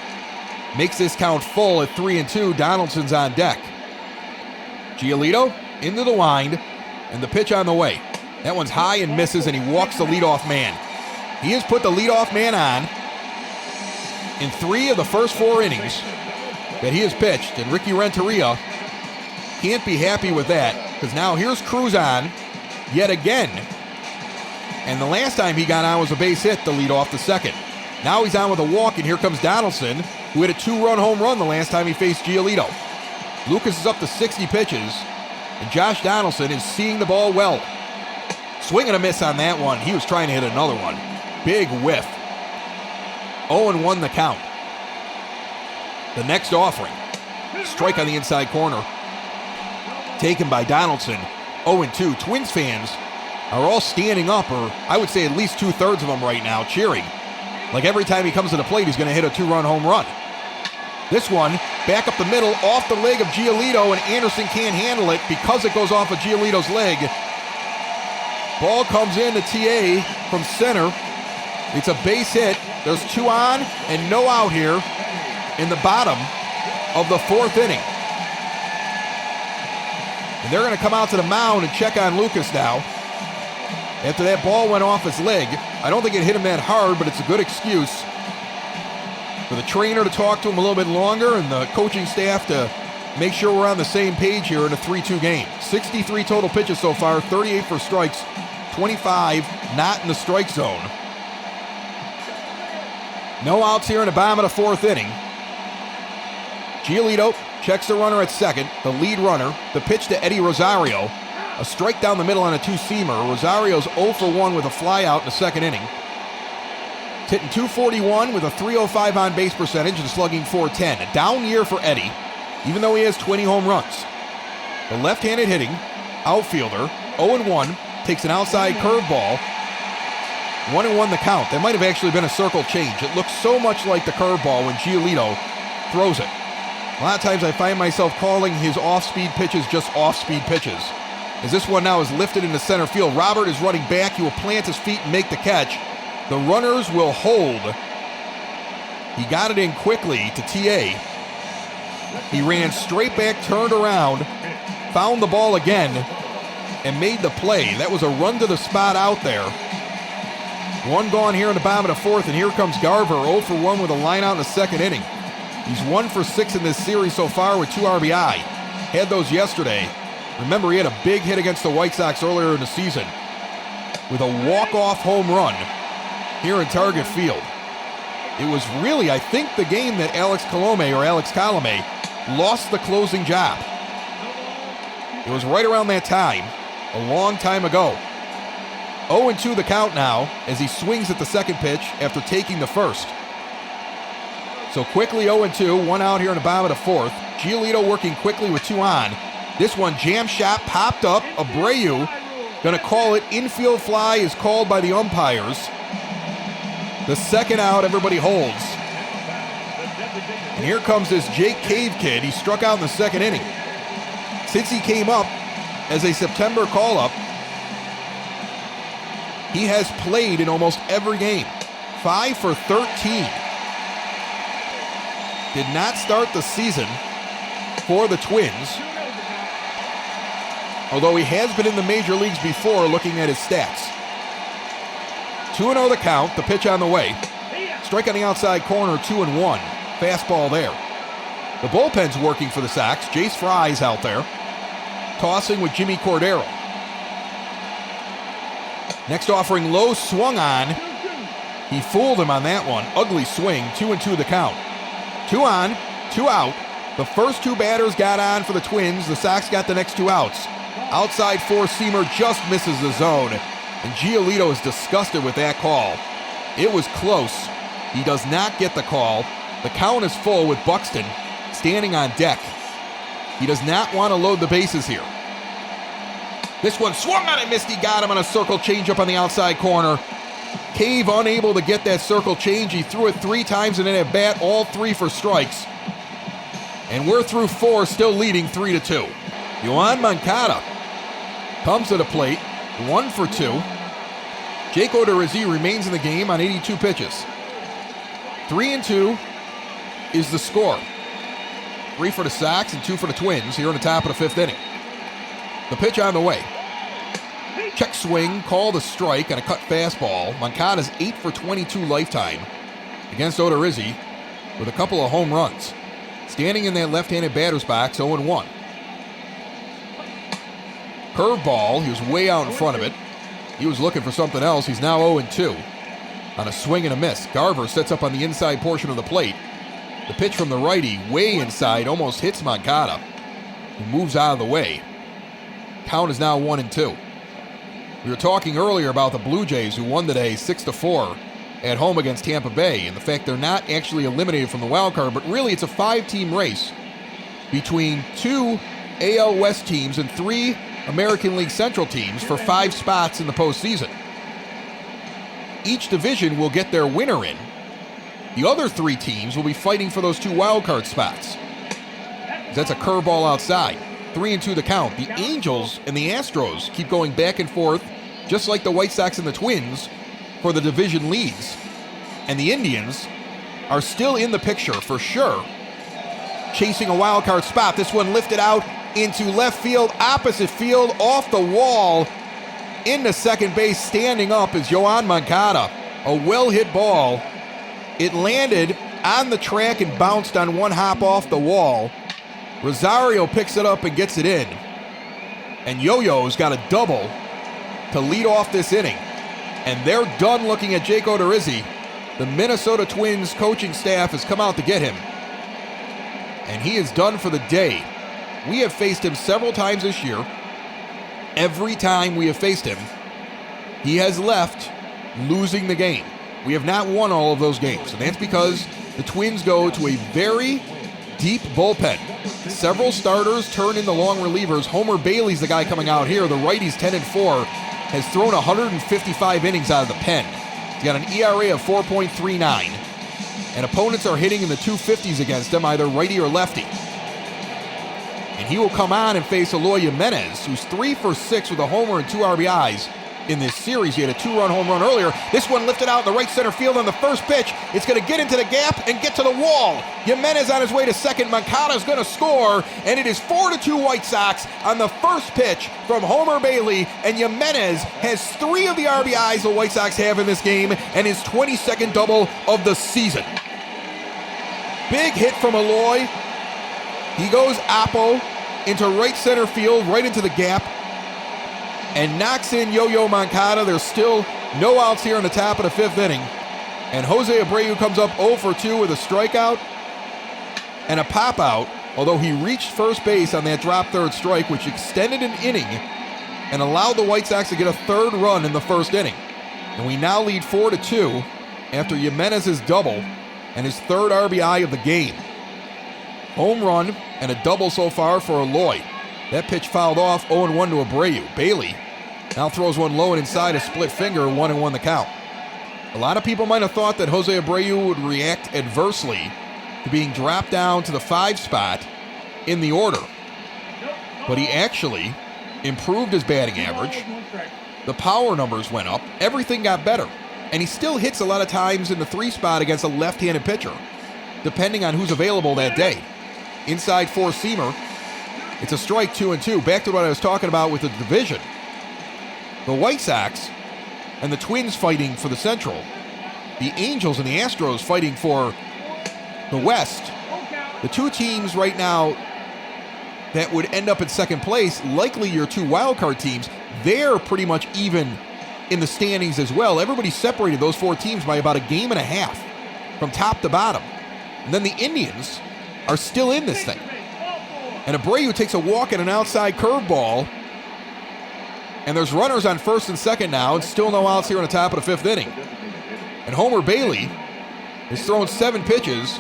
makes this count full at 3-2. Donaldson's on deck. Giolito into the wind, and the pitch on the way. That one's high and misses, and he walks the leadoff man. He has put the leadoff man on in 3 of the first 4 innings that he has pitched, and Ricky Renteria can't be happy with that, because now here's Cruz on yet again. And the last time he got on was a base hit to lead off the second. Now he's on with a walk, and here comes Donaldson, who hit a 2-run home run the last time he faced Giolito. Lucas is up to 60 pitches, and Josh Donaldson is seeing the ball well. Swing and a miss on that one. He was trying to hit another one. Big whiff. 0-1 the count. The next offering. Strike on the inside corner. Taken by Donaldson. 0-2. Twins fans are all standing up, or I would say at least 2/3 of them right now, cheering. Like every time he comes to the plate, he's going to hit a 2-run home run. This one, back up the middle, off the leg of Giolito, and Anderson can't handle it because it goes off of Giolito's leg. Ball comes in to TA from center. It's a base hit. There's 2 on and no out here in the bottom of the 4th inning. And they're going to come out to the mound and check on Lucas now. After that ball went off his leg, I don't think it hit him that hard, but it's a good excuse for the trainer to talk to him a little bit longer and the coaching staff to make sure we're on the same page here in a 3-2 game. 63 total pitches so far, 38 for strikes, 25 not in the strike zone. No outs here in the bottom of the 4th inning. Giolito checks the runner at second, the lead runner. The pitch to Eddie Rosario. A strike down the middle on a 2-seamer. Rosario's 0 for 1 with a fly out in the 2nd inning. He's hitting .241 with a .305 on base percentage and slugging .410. A down year for Eddie, even though he has 20 home runs. The left-handed hitting outfielder, 0-1, takes an outside curveball. 1-1 the count. That might have actually been a circle change. It looks so much like the curveball when Giolito throws it. A lot of times I find myself calling his off-speed pitches just off-speed pitches. As this one now is lifted into center field. Robert is running back. He will plant his feet and make the catch. The runners will hold. He got it in quickly to TA. He ran straight back, turned around, found the ball again, and made the play. That was a run to the spot out there. 1 gone here in the bottom of the 4th, and here comes Garver, 0 for 1 with a line out in the 2nd inning. He's 1 for 6 in this series so far with 2 RBI. Had those yesterday. Remember, he had a big hit against the White Sox earlier in the season with a walk-off home run here in Target Field. It was really, I think, the game that Alex Colome lost the closing job. It was right around that time, a long time ago. 0-2 the count now as he swings at the 2nd pitch after taking the 1st. So quickly 0-2, 1 out here in the bottom of the 4th. Giolito working quickly with 2 on. This one, jam shot, popped up. Abreu going to call it. Infield fly is called by the umpires. The 2nd out, everybody holds. And here comes this Jake Cave kid. He struck out in the 2nd inning. Since he came up as a September call-up, he has played in almost every game. 5 for 13. Did not start the season for the Twins, although he has been in the major leagues before looking at his stats. 2-0 the count, the pitch on the way. Strike on the outside corner, 2-1. Fastball there. The bullpen's working for the Sox. Jace Fry's out there, tossing with Jimmy Cordero. Next offering low, swung on. He fooled him on that one. Ugly swing, 2-2 the count. 2 on, 2 out. The first 2 batters got on for the Twins. The Sox got the next 2 outs. Outside 4-seamer just misses the zone. And Giolito is disgusted with that call. It was close. He does not get the call. The count is full with Buxton standing on deck. He does not want to load the bases here. This one swung on and missed. He got him on a circle changeup on the outside corner. Cave unable to get that circle change. He threw it 3 times and then at bat, all 3 for strikes. And we're through 4, still leading 3-2. Yoan Moncada comes to the plate, 1 for 2. Jake Odorizzi remains in the game on 82 pitches. 3-2 is the score. 3 for the Sox and 2 for the Twins here in the top of the 5th inning. The pitch on the way. Check swing, called a strike on a cut fastball. Moncada's 8 for 22 lifetime against Odorizzi with a couple of home runs. Standing in that left-handed batter's box, 0-1. Curveball, he was way out in front of it. He was looking for something else. He's now 0-2 on a swing and a miss. Garver sets up on the inside portion of the plate. The pitch from the righty, way inside, almost hits Moncada. who moves out of the way. Count is now 1-2. We were talking earlier about the Blue Jays, who won today 6-4 at home against Tampa Bay, and the fact they're not actually eliminated from the wild card, but really it's a 5-team race between 2 AL West teams and 3 American League Central teams for 5 spots in the postseason. Each division will get their winner in. The other 3 teams will be fighting for those 2 wild card spots. That's a curveball outside. 3-2 the count. The Angels and the Astros keep going back and forth, just like the White Sox and the Twins, for the division leads. And the Indians are still in the picture for sure, chasing a wild card spot. This one lifted out into left field, opposite field, off the wall, into second base. Standing up is Yoan Moncada. A well-hit ball. It landed on the track and bounced on one hop off the wall. Rosario picks it up and gets it in. And Yo-Yo's got a double to lead off this inning. And they're done looking at Jake Odorizzi. The Minnesota Twins coaching staff has come out to get him. And he is done for the day. We have faced him several times this year. Every time we have faced him, he has left losing the game. We have not won all of those games, and that's because the Twins go to a very deep bullpen. Several starters turn into long relievers. Homer Bailey's the guy coming out here. The righty's 10-4, has thrown 155 innings out of the pen. He's got an ERA of 4.39, and opponents are hitting in the 250s against him, either righty or lefty. And he will come on and face Eloy Jimenez, who's 3 for 6 with a homer and 2 RBIs in this series. He had a 2-run home run earlier. This one lifted out in the right center field on the first pitch. It's going to get into the gap and get to the wall. Jimenez on his way to second. Moncada's going to score, and it is 4-2 White Sox on the first pitch from Homer Bailey, and Jimenez has 3 of the RBIs the White Sox have in this game and his 22nd double of the season. Big hit from Eloy. He goes Oppo into right center field, right into the gap, and knocks in Yo-Yo Moncada. There's still no outs here in the top of the 5th inning. And Jose Abreu comes up 0 for 2 with a strikeout and a pop out, although he reached first base on that drop third strike, which extended an inning and allowed the White Sox to get a 3rd run in the 1st inning. And we now lead 4-2 after Jimenez's double and his 3rd RBI of the game. Home run and a double so far for Eloy. That pitch fouled off, 0-1 to Abreu. Bailey now throws one low and inside, a split finger, 1-1 the count. A lot of people might have thought that Jose Abreu would react adversely to being dropped down to the 5 spot in the order. But he actually improved his batting average. The power numbers went up. Everything got better. And he still hits a lot of times in the 3 spot against a left-handed pitcher, depending on who's available that day. Inside 4-seamer. It's a strike, 2-2. Back to what I was talking about with the division. The White Sox and the Twins fighting for the Central. The Angels and the Astros fighting for the West. The 2 teams right now that would end up in 2nd place, likely your 2 wildcard teams, they're pretty much even in the standings as well. Everybody separated those 4 teams by about a game and a half from top to bottom. And then the Indians are still in this thing. And Abreu takes a walk at an outside curveball. And there's runners on 1st and 2nd now, and still no outs here in the top of the 5th inning. And Homer Bailey has thrown 7 pitches,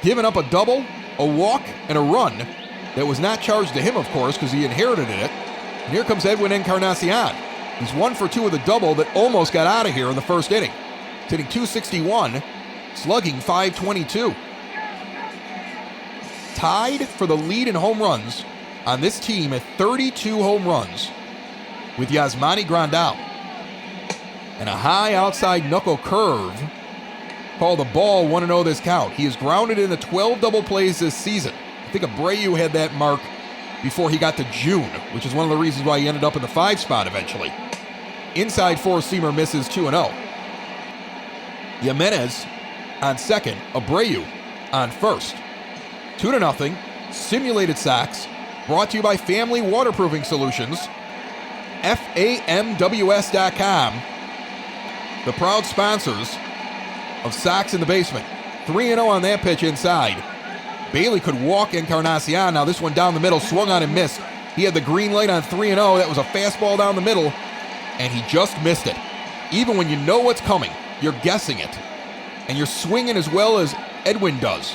given up a double, a walk, and a run that was not charged to him, of course, because he inherited it. And here comes Edwin Encarnacion. He's 1 for 2 with a double that almost got out of here in the 1st inning. He's hitting .261, slugging .522. Tied for the lead in home runs on this team at 32 home runs with Yasmani Grandal. And a high outside knuckle curve called the ball, 1-0 this count. He is grounded into 12 double plays this season. I think Abreu had that mark before he got to June, which is one of the reasons why he ended up in the 5 spot eventually. Inside 4-seamer misses, 2-0. Jimenez on 2nd, Abreu on 1st. 2-0, simulated Sox, brought to you by Family Waterproofing Solutions, FAMWS.com, the proud sponsors of Sox in the Basement. 3-0 on that pitch inside. Bailey could walk Encarnacion. Now this one down the middle, swung on and missed. He had the green light on 3-0. That was a fastball down the middle, and he just missed it. Even when you know what's coming, you're guessing it. And you're swinging as well as Edwin does.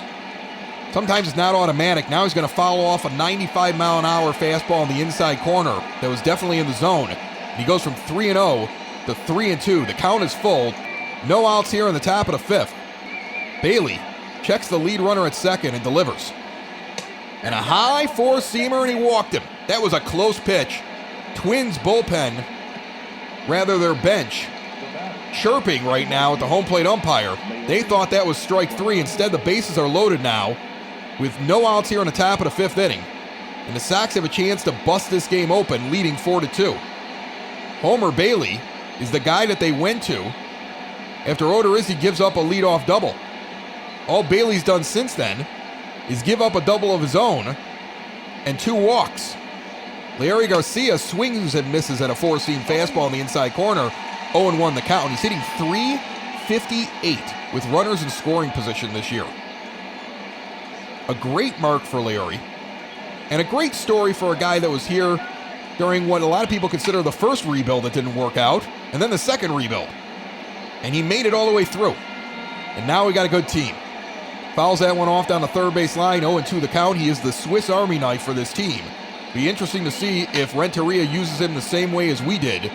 Sometimes it's not automatic. Now he's going to foul off a 95-mile-an-hour fastball in the inside corner that was definitely in the zone. And he goes from 3-0 to 3-2. The count is full. No outs here in the top of the fifth. Bailey checks the lead runner at second and delivers. And a high four-seamer, and he walked him. That was a close pitch. Twins bullpen, rather their bench, chirping right now at the home plate umpire. They thought that was strike three. Instead, the bases are loaded now with no outs here on the top of the fifth inning. And the Sox have a chance to bust this game open, leading 4-2. Homer Bailey is the guy that they went to after Odorizzi gives up a leadoff double. All Bailey's done since then is give up a double of his own and 2 walks. Larry Garcia swings and misses at a four-seam fastball in the inside corner. 0-1 the count. He's hitting .358 with runners in scoring position this year. A great mark for Larry, and a great story for a guy that was here during what a lot of people consider the first rebuild that didn't work out, and then the second rebuild. And he made it all the way through. And now we got a good team. Fouls that one off down the third base line, 0-2 the count. He is the Swiss Army knife for this team. Be interesting to see if Renteria uses him the same way as we did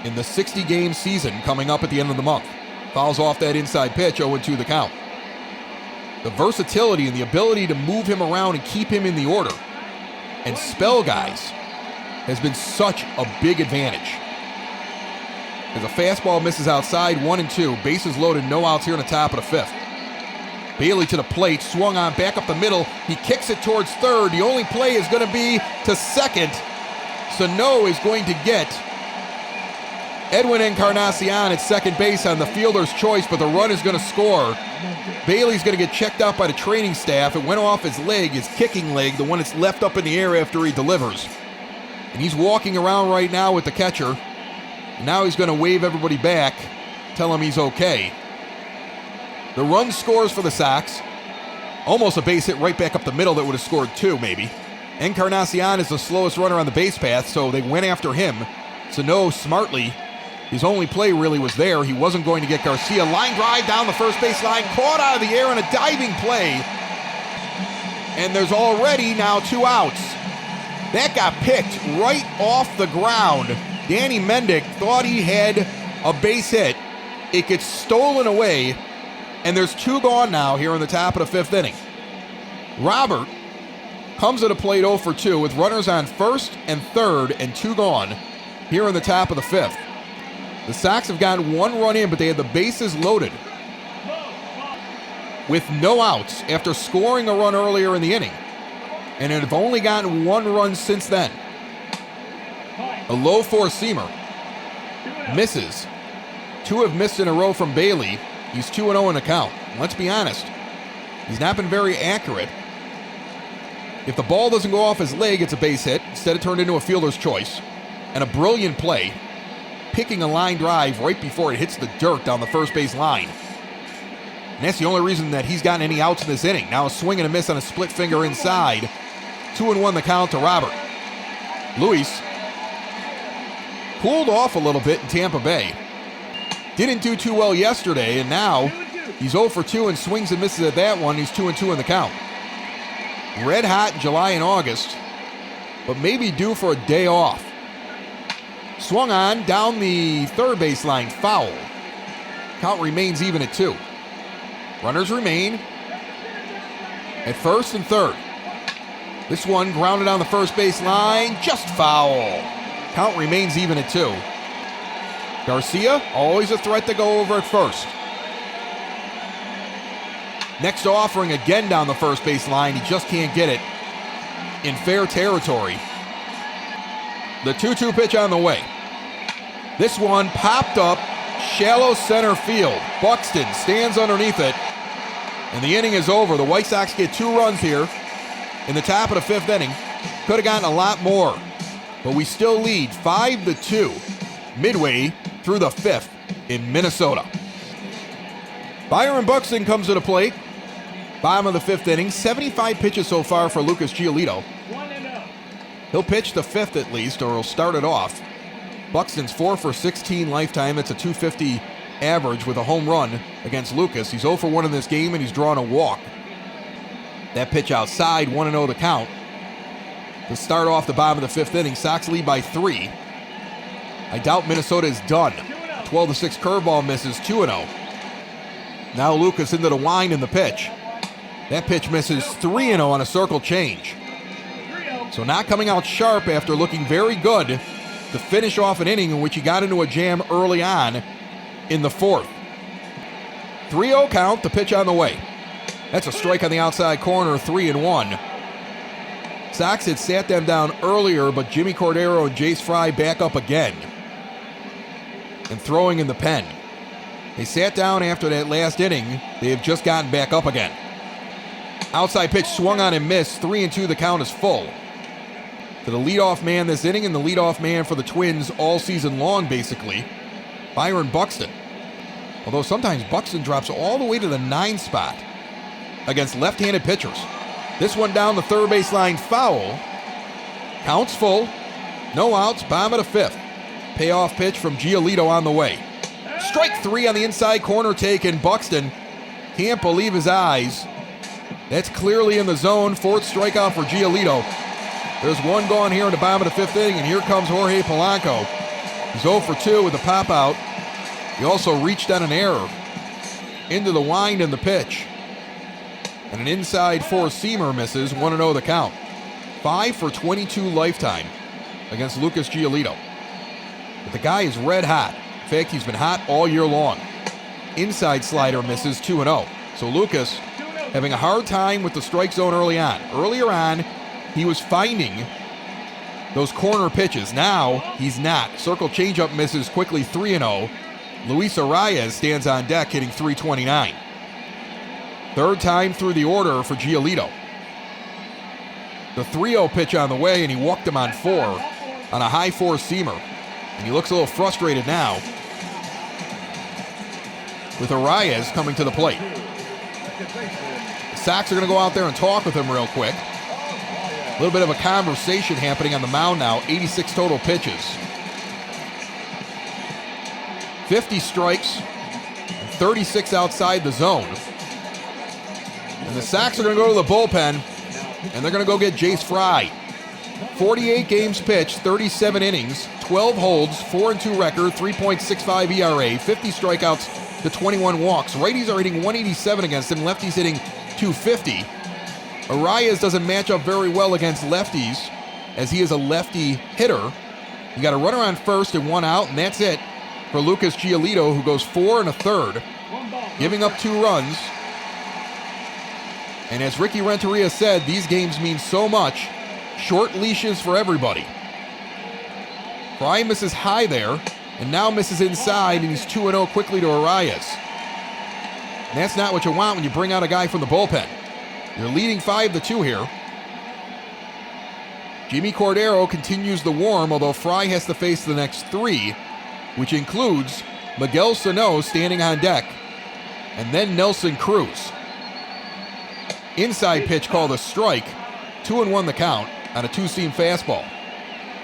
in the 60-game season coming up at the end of the month. Fouls off that inside pitch, 0-2 the count. The versatility and the ability to move him around and keep him in the order and spell guys has been such a big advantage. As a fastball misses outside, 1-2, bases loaded, no outs here in the top of the fifth. Bailey to the plate, swung on, back up the middle. He kicks it towards third. The only play is going to be to second. Sano is going to get Edwin Encarnacion at second base on the fielder's choice, but the run is going to score. Bailey's going to get checked out by the training staff. It went off his leg, his kicking leg, the one that's left up in the air after he delivers. And he's walking around right now with the catcher. And now he's going to wave everybody back, tell him he's okay. The run scores for the Sox. Almost a base hit right back up the middle that would have scored 2, maybe. Encarnacion is the slowest runner on the base path, so they went after him. Sano smartly, his only play really was there. He wasn't going to get Garcia. Line drive down the first base line, caught out of the air in a diving play. And there's already now 2 outs. That got picked right off the ground. Danny Mendick thought he had a base hit. It gets stolen away, and there's 2 gone now here in the top of the fifth inning. Robert comes to the plate 0 for 2 with runners on first and third and 2 gone here in the top of the fifth. The Sox have gotten 1 run in, but they had the bases loaded with no outs after scoring a run earlier in the inning, and have only gotten 1 run since then. A low four-seamer misses. 2 have missed in a row from Bailey. He's 2-0 in the count. Let's be honest, he's not been very accurate. If the ball doesn't go off his leg, it's a base hit. Instead, it turned into a fielder's choice. And a brilliant play, picking a line drive right before it hits the dirt down the first base line. And that's the only reason that he's gotten any outs in this inning. Now a swing and a miss on a split finger inside. 2-1 the count to Robert. Luis cooled off a little bit in Tampa Bay. Didn't do too well yesterday, and now he's 0 for 2 and swings and misses at that one. He's 2-2 in the count. Red hot in July and August, but maybe due for a day off. Swung on down the third baseline, foul. Count remains even at 2. Runners remain at first and third. This one grounded on the first baseline, just foul. Count remains even at 2. Garcia, always a threat to go over at first. Next offering again down the first base line. He just can't get it in fair territory. The 2-2 pitch on the way. This one popped up shallow center field. Buxton stands underneath it, and the inning is over. The White Sox get 2 runs here in the top of the fifth inning. Could have gotten a lot more, but we still lead 5-2 midway through the fifth in Minnesota. Byron Buxton comes to the plate. Bottom of the fifth inning, 75 pitches so far for Lucas Giolito. He'll pitch the fifth at least, or he'll start it off. Buxton's 4 for 16 lifetime. It's a .250 average with a home run against Lucas. He's 0 for 1 in this game, and he's drawn a walk. That pitch outside, 1-0 the count. To start off the bottom of the fifth inning, Sox lead by 3. I doubt Minnesota is done. 12-6 curveball misses, 2-0. Now Lucas into the wind in the pitch. That pitch misses, 3-0 on a circle change. So not coming out sharp after looking very good to finish off an inning in which he got into a jam early on in the fourth. 3-0 count, the pitch on the way. That's a strike on the outside corner, 3-1. Sox had sat them down earlier, but Jimmy Cordero and Jace Fry back up again and throwing in the pen. They sat down after that last inning. They have just gotten back up again. Outside pitch swung on and missed. 3-2, the count is full. To the leadoff man this inning and the leadoff man for the Twins all season long, basically, Byron Buxton. Although sometimes Buxton drops all the way to the 9 spot against left-handed pitchers. This one down the third baseline foul. Counts full. No outs, bottom of the fifth. Payoff pitch from Giolito on the way. Strike 3 on the inside corner taken. Buxton can't believe his eyes. That's clearly in the zone. 4th strikeout for Giolito. There's one gone here in the bottom of the fifth inning, and here comes Jorge Polanco. He's 0 for 2 with the pop out. He also reached on an error into the wind in the pitch. And an inside 4-seamer misses, 1-0 the count. 5 for 22 lifetime against Lucas Giolito. But the guy is red hot. In fact, he's been hot all year long. Inside slider misses, 2-0. So Lucas having a hard time with the strike zone early on. Earlier on, he was finding those corner pitches. Now, he's not. Circle changeup misses quickly, 3-0. Luis Arraez stands on deck, hitting .329. Third time through the order for Giolito. The 3-0 pitch on the way, and he walked him on 4 on a high 4-seamer. And he looks a little frustrated now with Arraez coming to the plate. The Sox are going to go out there and talk with him real quick. A little bit of a conversation happening on the mound now. 86 total pitches. 50 strikes, and 36 outside the zone. And the Sox are going to go to the bullpen, and they're going to go get Jace Fry. 48 games pitched, 37 innings, 12 holds, 4-2 record, 3.65 ERA, 50 strikeouts to 21 walks. Righties are hitting 187 against him, lefties hitting 250. Arraez doesn't match up very well against lefties, as he is a lefty hitter. You got a runner on first and 1 out, and that's it for Lucas Giolito, who goes 4 1/3, giving up 2 runs. And as Ricky Renteria said, these games mean so much. Short leashes for everybody. Fry misses high there, and now misses inside, and he's 2-0 quickly to Arraez. And that's not what you want when you bring out a guy from the bullpen. You're leading 5-2 here. Jimmy Cordero continues the warm, although Fry has to face the next 3, which includes Miguel Sano standing on deck, and then Nelson Cruz. Inside pitch called a strike, 2-1 the count on a 2-seam fastball.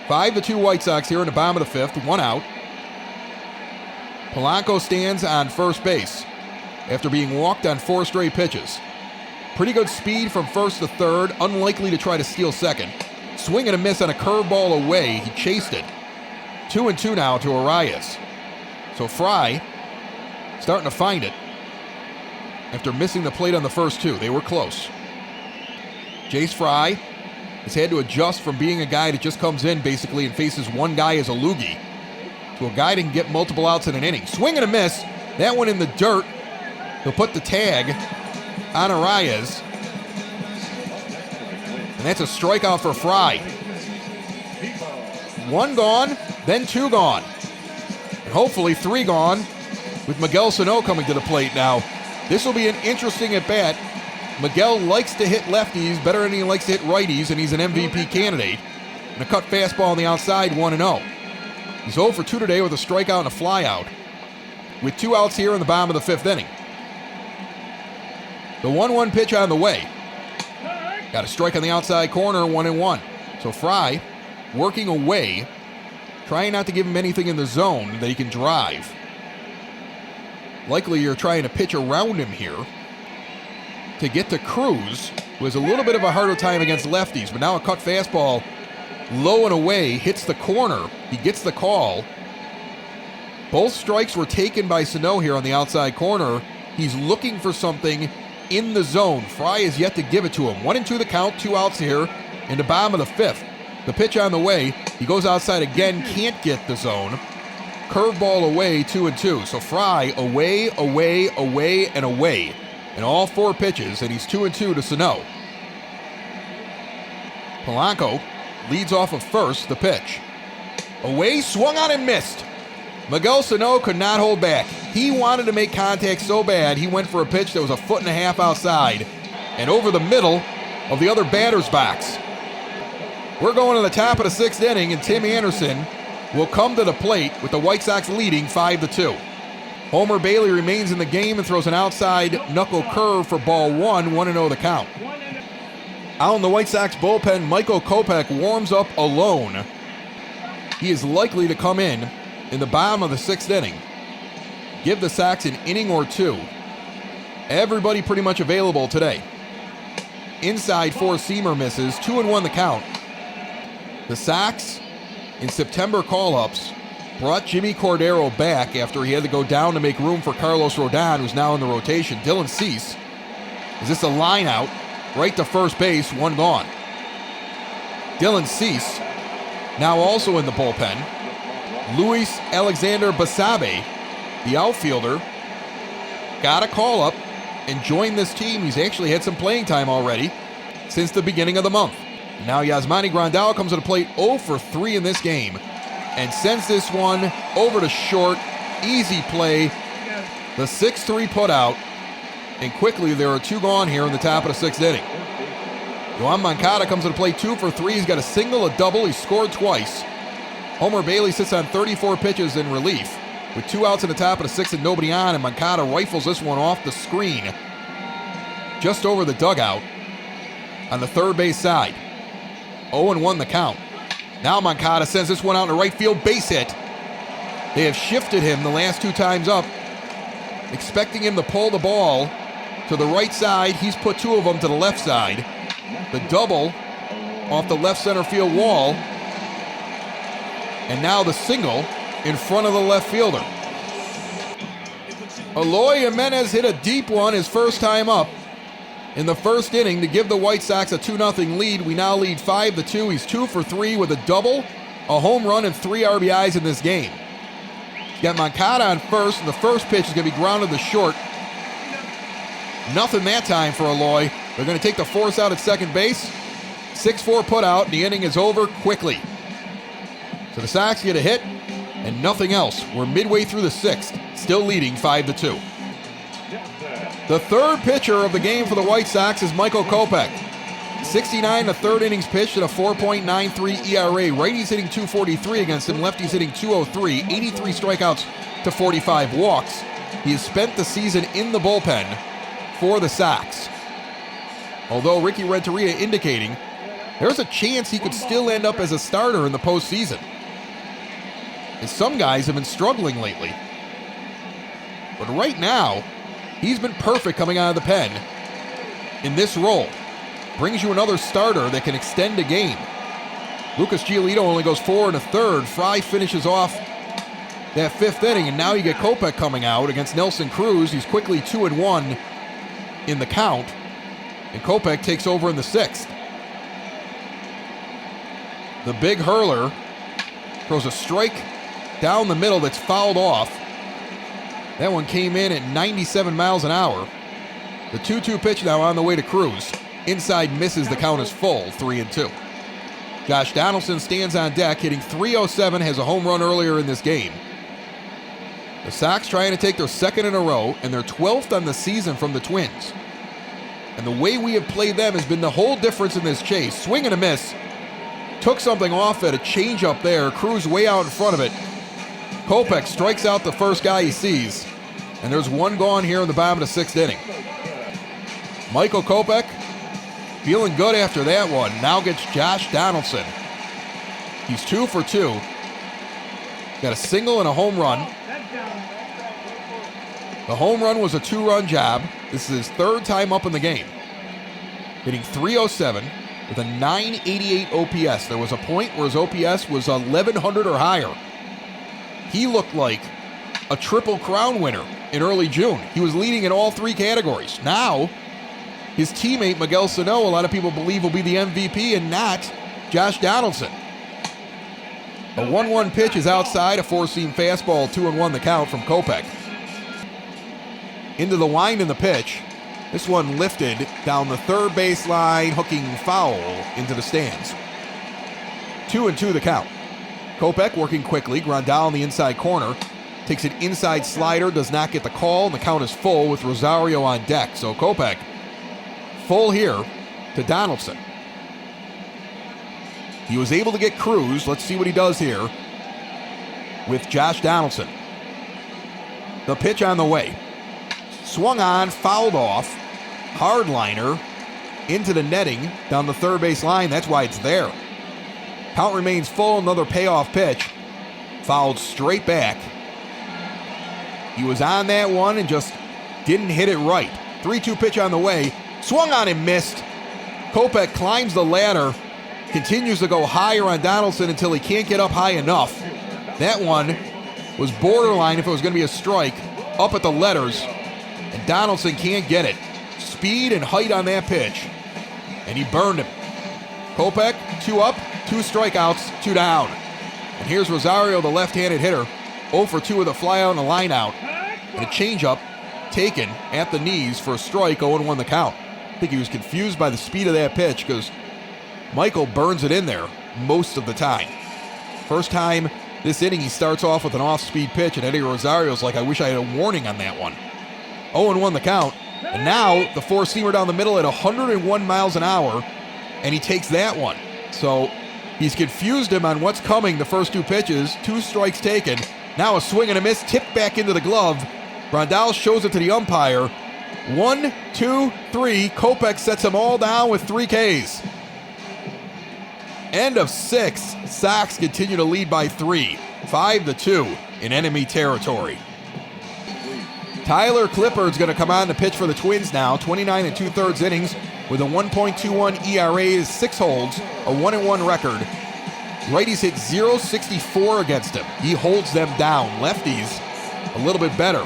5-2 White Sox here in the bottom of the fifth, 1 out. Polanco stands on first base after being walked on 4 straight pitches. Pretty good speed from first to third, unlikely to try to steal second. Swing and a miss on a curveball away, he chased it. 2-2 now to Arraez. So Fry starting to find it after missing the plate on the first 2. They were close. Jace Fry has had to adjust from being a guy that just comes in basically and faces one guy as a loogie to a guy that can get multiple outs in an inning. Swing and a miss. That one in the dirt. He'll put the tag on Arraez. And that's a strikeout for Fry. 1 gone, then 2 gone. And hopefully 3 gone with Miguel Sano coming to the plate now. This will be an interesting at-bat. Miguel likes to hit lefties better than he likes to hit righties, and he's an MVP candidate. And a cut fastball on the outside, 1-0. He's 0 for 2 today with a strikeout and a flyout, with 2 outs here in the bottom of the fifth inning. The 1-1 pitch on the way. Got a strike on the outside corner, 1-1. So Fry working away, trying not to give him anything in the zone that he can drive. Likely you're trying to pitch around him here to get to Cruz, who has a little bit of a harder time against lefties, but now a cut fastball low and away, hits the corner. He gets the call. Both strikes were taken by Sano here on the outside corner. He's looking for something in the zone. Fry is yet to give it to him. 1-2 the count, 2 outs here in the bottom of the 5th. The pitch on the way. He goes outside again, can't get the zone. Curveball away, 2-2. So Fry away, away, away, and away in all 4 pitches, and he's 2-2 to Sano. Polanco leads off of first, the pitch. Away, swung on and missed. Miguel Sano could not hold back. He wanted to make contact so bad, he went for a pitch that was 1.5 feet outside and over the middle of the other batter's box. We're going to the top of the 6th inning, and Tim Anderson will come to the plate with the White Sox leading 5-2. Homer Bailey remains in the game and throws an outside knuckle curve for ball 1, 1-0 the count. Out in the White Sox bullpen, Michael Kopech warms up alone. He is likely to come in the bottom of the 6th inning. Give the Sox an inning or 2. Everybody pretty much available today. Inside 4-seamer misses, 2-1 the count. The Sox, in September call-ups, brought Jimmy Cordero back after he had to go down to make room for Carlos Rodon, who's now in the rotation. Dylan Cease. Is this a line out? Right to first base, 1 gone. Dylan Cease, now also in the bullpen. Luis Alexander Basabe, the outfielder, got a call-up and joined this team. He's actually had some playing time already since the beginning of the month. Now Yasmani Grandal comes to the plate 0 for 3 in this game and sends this one over to short. Easy play. The 6-3 put out, and quickly there are 2 gone here in the top of the 6th inning. Yoan Moncada comes to the plate 2 for 3. He's got a single, a double. He scored twice. Homer Bailey sits on 34 pitches in relief with 2 outs in the top of the 6th and nobody on, and Moncada rifles this one off the screen just over the dugout on the third base side. 0-1 the count. Now Moncada sends this one out in the right field, base hit. They have shifted him the last 2 times up, expecting him to pull the ball to the right side. He's put 2 of them to the left side. The double off the left center field wall, and now the single in front of the left fielder. Eloy Jimenez hit a deep one his first time up in the 1st inning to give the White Sox a 2-0 lead. We now lead 5-2. He's 2 for 3 with a double, a home run, and 3 RBIs in this game. He's got Moncada on first, and the first pitch is going to be grounded to short. Nothing that time for Eloy. They're going to take the force out at second base. 6-4 put out, and the inning is over quickly. So the Sox get a hit and nothing else. We're midway through the 6th, still leading 5-2. The 3rd pitcher of the game for the White Sox is Michael Kopech. 69 the 3rd innings pitched at a 4.93 ERA. Righties hitting .243 against him, lefties hitting .203, 83 strikeouts to 45 walks. He has spent the season in the bullpen for the Sox. Although Ricky Renteria indicating there's a chance he could still end up as a starter in the postseason, as some guys have been struggling lately. But right now, he's been perfect coming out of the pen in this role. Brings you another starter that can extend a game. Lucas Giolito only goes 4 1/3. Fry finishes off that 5th inning, and now you get Kopech coming out against Nelson Cruz. He's quickly 2-1 in the count, and Kopech takes over in the 6th. The big hurler throws a strike down the middle that's fouled off. That one came in at 97 miles an hour. The 2-2 pitch now on the way to Cruz. Inside misses, the count is full, 3-2. Josh Donaldson stands on deck, hitting .307, has a home run earlier in this game. The Sox trying to take their 2nd in a row and their 12th on the season from the Twins. And the way we have played them has been the whole difference in this chase. Swing and a miss. Took something off at a changeup there. Cruz way out in front of it. Kopech strikes out the first guy he sees. And there's 1 gone here in the bottom of the 6th inning. Michael Kopech feeling good after that one. Now gets Josh Donaldson. He's 2 for 2. Got a single and a home run. The home run was a 2-run job. This is his 3rd time up in the game. Hitting .307 with a .988 OPS. There was a point where his OPS was 1,100 or higher. He looked like a Triple Crown winner in early June. He was leading in all 3 categories. Now, his teammate Miguel Sano, a lot of people believe will be the MVP and not Josh Donaldson. A 1-1 pitch is outside, a 4-seam fastball, 2-1 the count from Kopech. Into the wind in the pitch. This one lifted down the third baseline, hooking foul into the stands. 2-2 the count. Kopech working quickly. Grandal in the inside corner. Takes an inside slider, does not get the call, and the count is full with Rosario on deck. So Kopech full here to Donaldson. He was able to get Cruz. Let's see what he does here with Josh Donaldson. The pitch on the way. Swung on, fouled off. Hardliner into the netting down the third base line. That's why it's there. Count remains full. Another payoff pitch. Fouled straight back. He was on that one and just didn't hit it right. 3-2 pitch on the way. Swung on and missed. Kopech climbs the ladder. Continues to go higher on Donaldson until he can't get up high enough. That one was borderline if it was going to be a strike. Up at the letters. And Donaldson can't get it. Speed and height on that pitch. And he burned him. Kopech, 2 up, 2 strikeouts, 2 down. And here's Rosario, the left-handed hitter. 0 for 2 with a flyout and a lineout. And a changeup taken at the knees for a strike, 0-1 the count. I think he was confused by the speed of that pitch because Michael burns it in there most of the time. First time this inning, he starts off with an off-speed pitch, and Eddie Rosario's like, I wish I had a warning on that one. 0-1 the count. And now the 4-seamer down the middle at 101 miles an hour, and he takes that one. So he's confused him on what's coming the first 2 pitches. 2 strikes taken. Now a swing and a miss, tipped back into the glove. Grandal shows it to the umpire. 1, 2, 3. Kopech sets them all down with 3 Ks. End of 6. Sox continue to lead by 3. 5-2 in enemy territory. Tyler Clippard's going to come on to pitch for the Twins now. 29 2/3 innings with a 1.21 ERA, 6 holds, a 1-1 record. Righties hit .064 against him. He holds them down. Lefties a little bit better.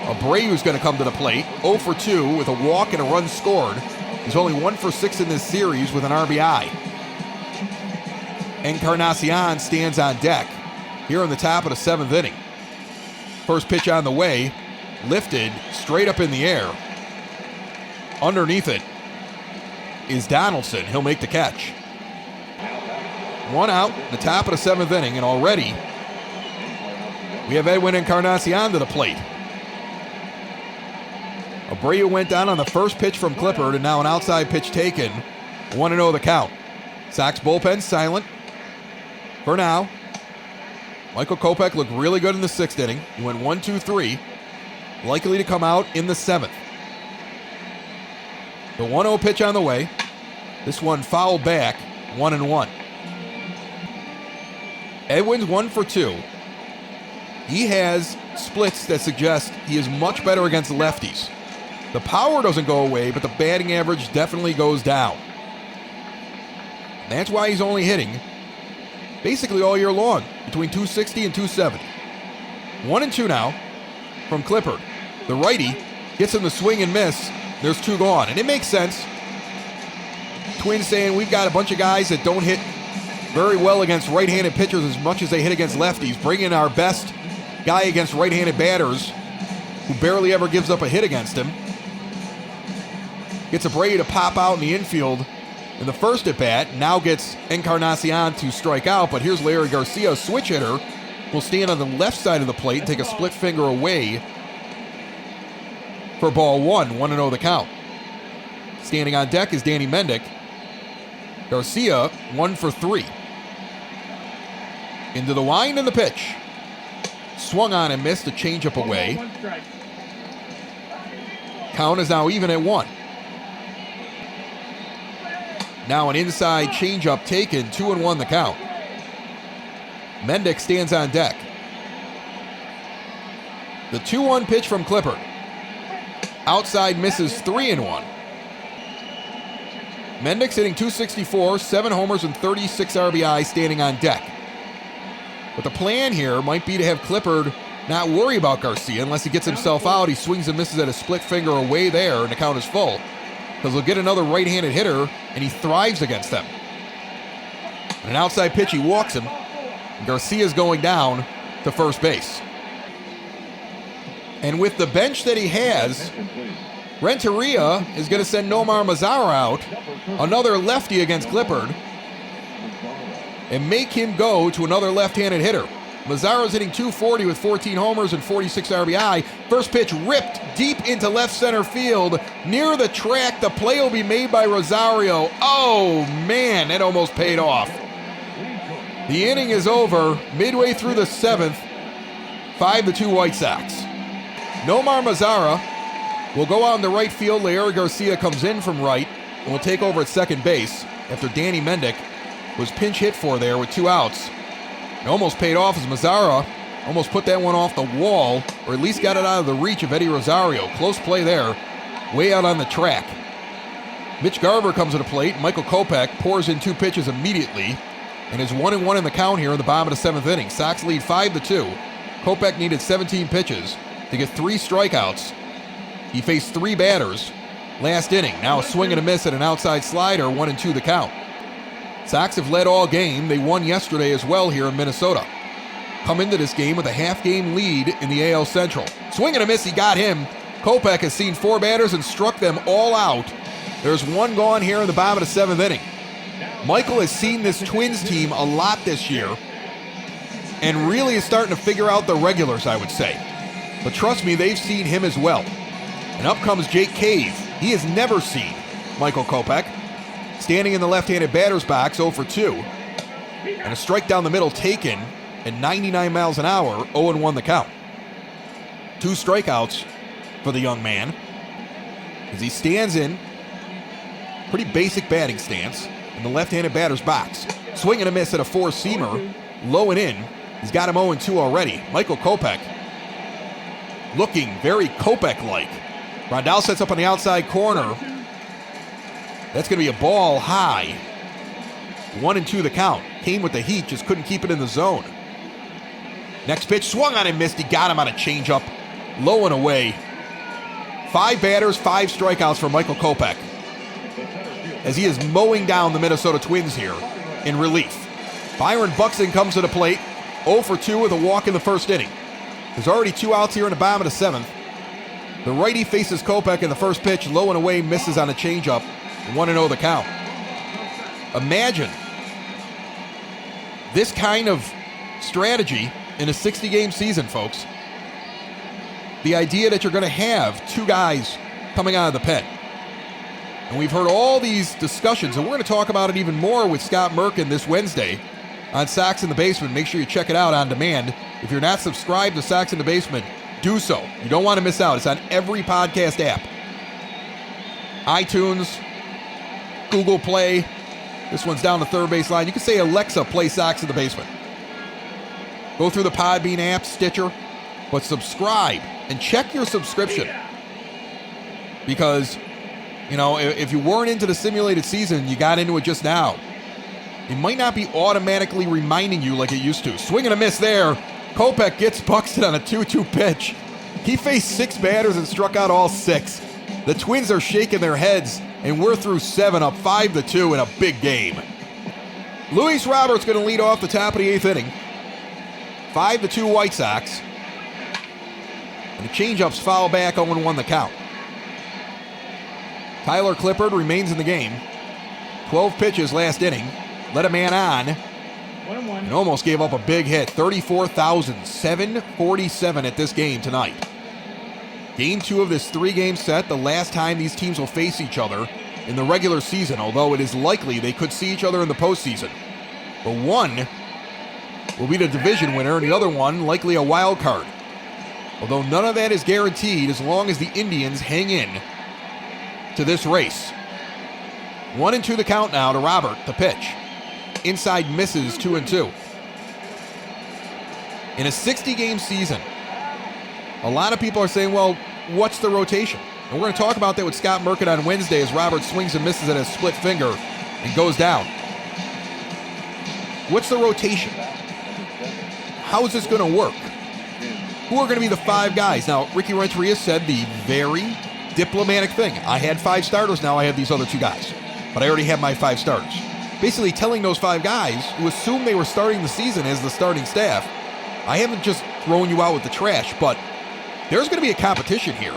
Abreu's going to come to the plate. 0 for 2 with a walk and a run scored. He's only 1 for 6 in this series with an RBI. Encarnacion stands on deck here in the top of the 7th inning. First pitch on the way. Lifted straight up in the air. Underneath it is Donaldson. He'll make the catch. 1 out, the top of the 7th inning, and already we have Edwin Encarnacion to the plate. Abreu went down on the first pitch from Clippard, and now an outside pitch taken. 1-0 the count. Sox bullpen silent for now. Michael Kopech looked really good in the 6th inning. He went 1, 2, 3. Likely to come out in the 7th. The 1-0 pitch on the way. This one fouled back, 1-1. Edwin's 1 for 2. He has splits that suggest he is much better against lefties. The power doesn't go away, but the batting average definitely goes down. That's why he's only hitting basically all year long, between 260 and 270. 1-2 now from Clippard. The righty gets him the swing and miss. There's 2 gone, and it makes sense. Twins saying we've got a bunch of guys that don't hit very well against right-handed pitchers as much as they hit against lefties. Bring in our best guy against right-handed batters who barely ever gives up a hit against him. Gets Abreu to pop out in the infield in the first at-bat. Now gets Encarnacion to strike out, but here's Larry Garcia, switch hitter, will stand on the left side of the plate and take a split finger away for ball 1, 1-0 the count. Standing on deck is Danny Mendick. Garcia, 1 for 3. Into the wind and the pitch. Swung on and missed, a changeup away. Count is now even at 1. Now an inside changeup taken, 2-1 the count. Mendick stands on deck. The 2-1 pitch from Clippard. Outside misses, 3-1. Mendick's hitting .264, 7 homers and 36 RBI standing on deck. But the plan here might be to have Clippard not worry about Garcia unless he gets himself out. He swings and misses at a split finger away there, and the count is full. Because he'll get another right-handed hitter, and he thrives against them. And an outside pitch, he walks him. And Garcia's going down to first base. And with the bench that he has, Renteria is going to send Nomar Mazara out, another lefty against Clippard, and make him go to another left-handed hitter. Mazara's hitting .240 with 14 homers and 46 RBI. First pitch ripped deep into left center field. Near the track, the play will be made by Rosario. Oh, man, that almost paid off. The inning is over midway through the 7th, 5-2 White Sox. Nomar Mazara will go out in the right field. Leury Garcia comes in from right and will take over at second base after Danny Mendick was pinch hit for there with 2 outs. It almost paid off as Mazara almost put that one off the wall, or at least got it out of the reach of Eddie Rosario. Close play there, way out on the track. Mitch Garver comes to the plate. Michael Kopech pours in 2 pitches immediately and is 1-1 in the count here in the bottom of the 7th inning. Sox lead 5-2. Kopech needed 17 pitches to get 3 strikeouts. He faced 3 batters last inning. Now a swing and a miss at an outside slider, 1-2 the count. Sox have led all game. They won yesterday as well here in Minnesota. Come into this game with a half-game lead in the AL Central. Swing and a miss, he got him. Kopech has seen 4 batters and struck them all out. There's 1 gone here in the bottom of the 7th inning. Michael has seen this Twins team a lot this year and really is starting to figure out the regulars, I would say. But trust me, they've seen him as well. And up comes Jake Cave. He has never seen Michael Kopech. Standing in the left-handed batter's box, 0-2. And a strike down the middle taken at 99 miles an hour, 0-1 the count. 2 strikeouts for the young man as he stands in pretty basic batting stance in the left-handed batter's box. Swing and a miss at a 4-seamer, low and in. He's got him 0-2 already. Michael Kopech looking very Kopech-like. Rondell sets up on the outside corner. That's going to be a ball high. 1-2 the count. Came with the heat, just couldn't keep it in the zone. Next pitch, swung on and missed. He got him on a changeup. Low and away. 5 batters, 5 strikeouts for Michael Kopech as he is mowing down the Minnesota Twins here in relief. Byron Buxton comes to the plate, 0-2 with a walk in the first inning. There's already 2 outs here in the bottom of the 7th. The righty faces Kopech in the first pitch, low and away, misses on a changeup. 1-0 the count. Imagine this kind of strategy in a 60-game season, folks. The idea that you're going to have 2 guys coming out of the pen. And we've heard all these discussions, and we're going to talk about it even more with Scott Merkin this Wednesday on Sox in the Basement. Make sure you check it out on demand. If you're not subscribed to Sox in the Basement, do so. You don't want to miss out. It's on every podcast app. iTunes, Google Play. This one's down the third base line. You can say, Alexa, play Sox in the Basement. Go through the Podbean app, Stitcher, but subscribe and check your subscription. Because, you know, if you weren't into the simulated season, you got into it just now. It might not be automatically reminding you like it used to. Swing and a miss there. Kopech gets Buxton on a 2-2 pitch. He faced 6 batters and struck out all 6. The Twins are shaking their heads, and we're through 7, up 5-2 in a big game. Luis Roberts going to lead off the top of the 8th inning. 5-2 White Sox. And the changeups foul back, 0-1 the count. Tyler Clippard remains in the game. 12 pitches last inning. Let a man on. And almost gave up a big hit. 34,747 at this game tonight. Game 2 of this 3-game set, the last time these teams will face each other in the regular season, although it is likely they could see each other in the postseason. But one will be the division winner, and the other one likely a wild card. Although none of that is guaranteed as long as the Indians hang in to this race. 1-2 the count now to Robert, the pitch. Inside misses, 2-2. In a 60-game season, a lot of people are saying, well, what's the rotation? And we're going to talk about that with Scott Merkin on Wednesday as Robert swings and misses at a split finger and goes down. What's the rotation? How is this going to work? Who are going to be the 5 guys? Now, Ricky Renteria said the very diplomatic thing. I had 5 starters, now I have these other 2 guys. But I already have my 5 starters. Basically telling those 5 guys who assumed they were starting the season as the starting staff, I haven't just thrown you out with the trash, but there's going to be a competition here.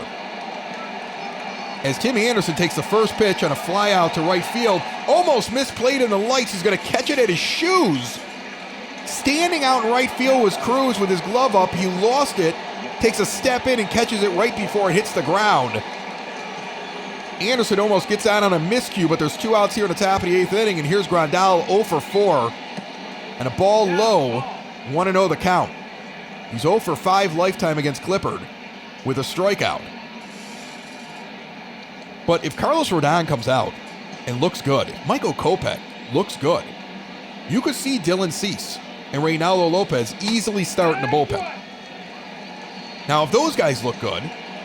As Timmy Anderson takes the first pitch on a fly out to right field, almost misplayed in the lights. He's going to catch it at his shoes. Standing out in right field was Cruz with his glove up. He lost it, takes a step in and catches it right before it hits the ground. Anderson almost gets out on a miscue, but there's 2 outs here in the top of the 8th inning, and here's Grandal 0 for 4. And a ball low, 1-0 the count. He's 0 for 5 lifetime against Clippard with a strikeout. But if Carlos Rodon comes out and looks good, if Michael Kopech looks good, you could see Dylan Cease and Reynaldo Lopez easily start in the bullpen. Now, if those guys look good,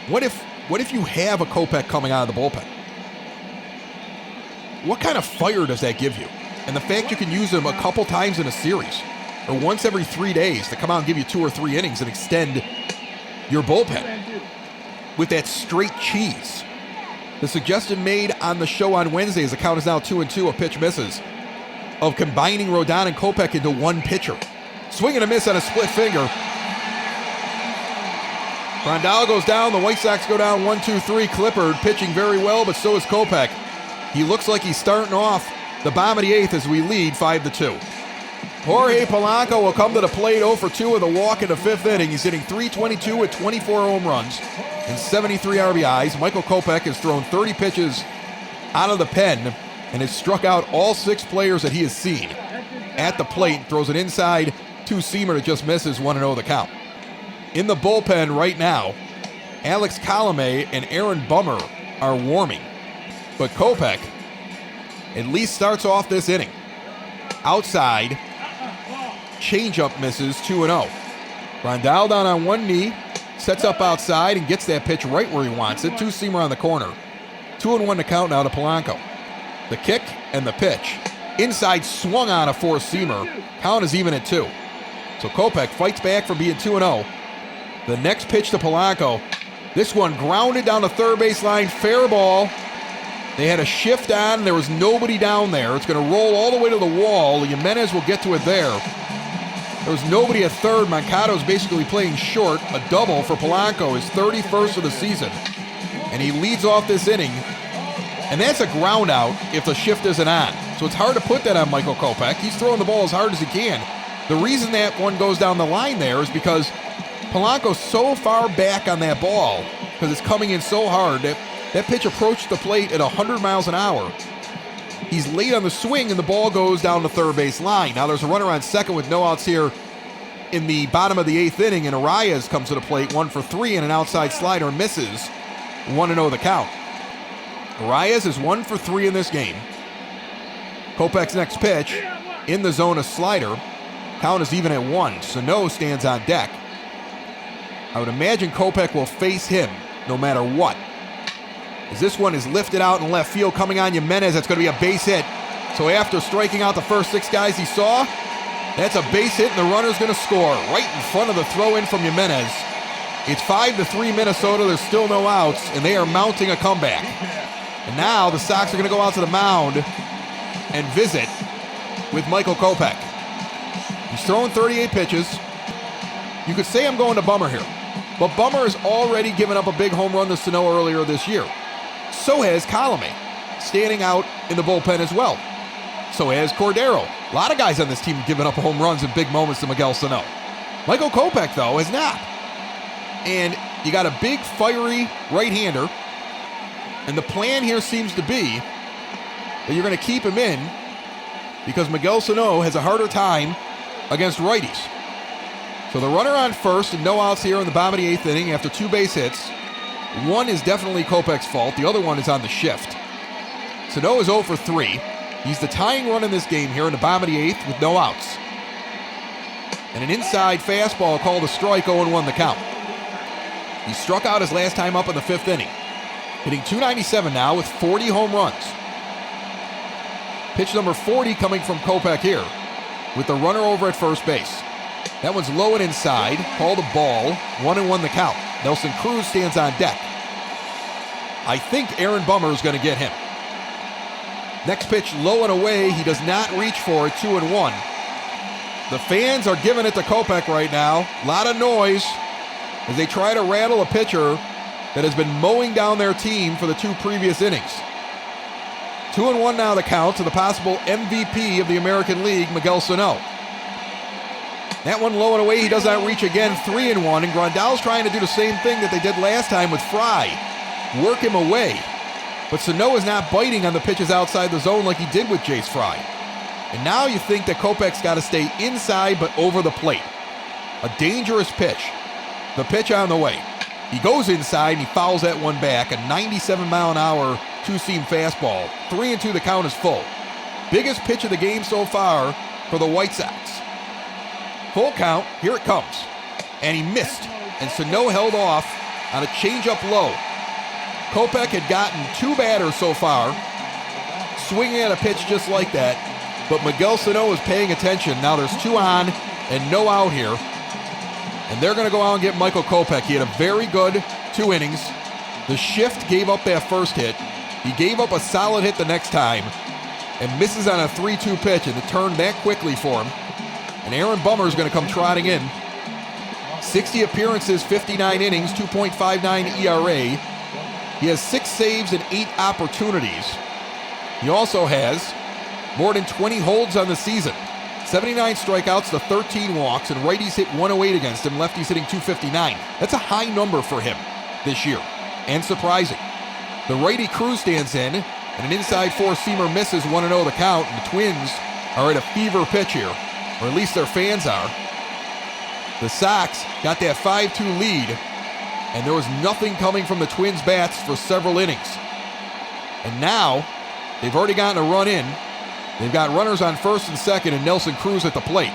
what if you have a Kopech coming out of the bullpen? What kind of fire does that give you? And the fact you can use him a couple times in a series, or once every 3 days to come out and give you 2 or 3 innings and extend your bullpen with that straight cheese. The suggestion made on the show on Wednesday, as the count is now 2-2, a pitch misses, of combining Rodon and Kopech into one pitcher. Swing and a miss on a split finger. Grandal goes down. The White Sox go down 1-2-3. Clippard pitching very well, but so is Kopech. He looks like he's starting off the bottom of the 8th as we lead 5-2. Jorge Polanco will come to the plate 0 for 2 with a walk in the 5th inning. He's hitting .322 with 24 home runs and 73 RBIs. Michael Kopech has thrown 30 pitches out of the pen and has struck out all 6 players that he has seen at the plate. Throws an inside 2-seamer that just misses, 1-0 the count. In the bullpen right now, Alex Colomé and Aaron Bummer are warming. But Kopech at least starts off this inning. Outside, changeup misses, 2-0. Grandal down on one knee, sets up outside and gets that pitch right where he wants it. 2-seamer on the corner. 2-1 to count now to Polanco. The kick and the pitch. Inside swung on a 4-seamer. Count is even at 2. So Kopech fights back from being 2-0. The next pitch to Polanco. This one grounded down the third base line. Fair ball. They had a shift on. There was nobody down there. It's going to roll all the way to the wall. Jimenez will get to it there. There was nobody at third. Mancado's basically playing short. A double for Polanco, his 31st of the season. And he leads off this inning. And that's a ground out if the shift isn't on. So it's hard to put that on Michael Kopech. He's throwing the ball as hard as he can. The reason that one goes down the line there is because Polanco's so far back on that ball, because it's coming in so hard, that pitch approached the plate at 100 miles an hour. He's late on the swing, and the ball goes down the third base line. Now there's a runner on second with no outs here in the bottom of the 8th inning, and Arias comes to the plate, 1 for 3, and an outside slider misses. 1-0 the count. Arias is 1 for 3 in this game. Kopech's next pitch, in the zone, a slider. Count is even at 1. Sano stands on deck. I would imagine Kopech will face him no matter what. As this one is lifted out in left field, coming on Jimenez, that's going to be a base hit. So after striking out the first 6 guys he saw, that's a base hit, and the runner's going to score right in front of the throw-in from Jimenez. It's 5-3 Minnesota. There's still no outs, and they are mounting a comeback. And now the Sox are going to go out to the mound and visit with Michael Kopech. He's throwing 38 pitches. You could say I'm going to Bummer here, but Bummer has already given up a big home run to Sano earlier this year. So has Colomé, standing out in the bullpen as well. So has Cordero. A lot of guys on this team have given up home runs in big moments to Miguel Sano. Michael Kopech, though, has not. And you got a big, fiery right-hander, and the plan here seems to be that you're going to keep him in because Miguel Sano has a harder time against righties. So the runner on first and no outs here in the bottom of the 8th inning after 2 base hits. One is definitely Kopech's fault. The other one is on the shift. Sano is 0 for 3. He's the tying run in this game here in the bottom of the 8th with no outs. And an inside fastball called a strike, 0-1 the count. He struck out his last time up in the 5th inning. Hitting .297 now with 40 home runs. Pitch number 40 coming from Kopech here with the runner over at first base. That one's low and inside, called a ball, 1-1 the count. Nelson Cruz stands on deck. I think Aaron Bummer is going to get him. Next pitch low and away, he does not reach for it, 2-1. The fans are giving it to Kopech right now. A lot of noise as they try to rattle a pitcher that has been mowing down their team for the 2 previous innings. 2-1 now the count to the possible MVP of the American League, Miguel Sano. That one low and away, he does not reach again, 3-1, and Grandal's trying to do the same thing that they did last time with Fry. Work him away. But Sano is not biting on the pitches outside the zone like he did with Jace Fry. And now you think that Kopech's got to stay inside but over the plate. A dangerous pitch. The pitch on the way. He goes inside and he fouls that one back. A 97-mile-an-hour two-seam fastball. 3-2 the count is full. Biggest pitch of the game so far for the White Sox. Full count, here it comes. And he missed. And Sano held off on a changeup low. Kopech had gotten 2 batters so far, swinging at a pitch just like that. But Miguel Sano is paying attention. Now there's 2 on and no out here. And they're going to go out and get Michael Kopech. He had a very good 2 innings. The shift gave up that first hit. He gave up a solid hit the next time and misses on a 3-2 pitch, and it turned that quickly for him. And Aaron Bummer is going to come trotting in. 60 appearances, 59 innings, 2.59 ERA. He has 6 saves and 8 opportunities. He also has more than 20 holds on the season. 79 strikeouts to 13 walks, and righties hit 108 against him, lefties hitting 259. That's a high number for him this year, and surprising. The righty Cruz stands in, and an inside 4-seamer misses, 1-0 the count, and the Twins are at a fever pitch here, or at least their fans are. The Sox got that 5-2 lead, and there was nothing coming from the Twins' bats for several innings. And now, they've already gotten a run in. They've got runners on first and second, and Nelson Cruz at the plate.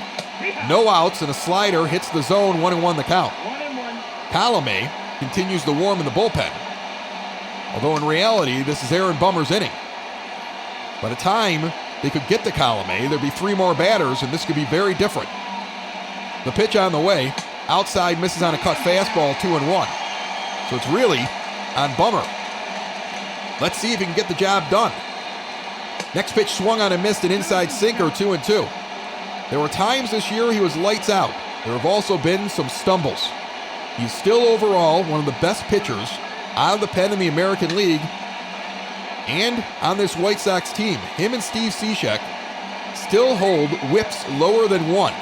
No outs, and a slider hits the zone, 1-1 the count. Colome continues to warm in the bullpen. Although in reality, this is Aaron Bummer's inning. By the time they could get to Colome, there'd be 3 more batters, and this could be very different. The pitch on the way, outside misses on a cut fastball, 2-1. So it's really on Bummer. Let's see if he can get the job done. Next pitch swung on and missed, an inside sinker, 2-2. There were times this year he was lights out. There have also been some stumbles. He's still overall one of the best pitchers out of the pen in the American League and on this White Sox team. Him and Steve Cishek still hold whips lower than 1.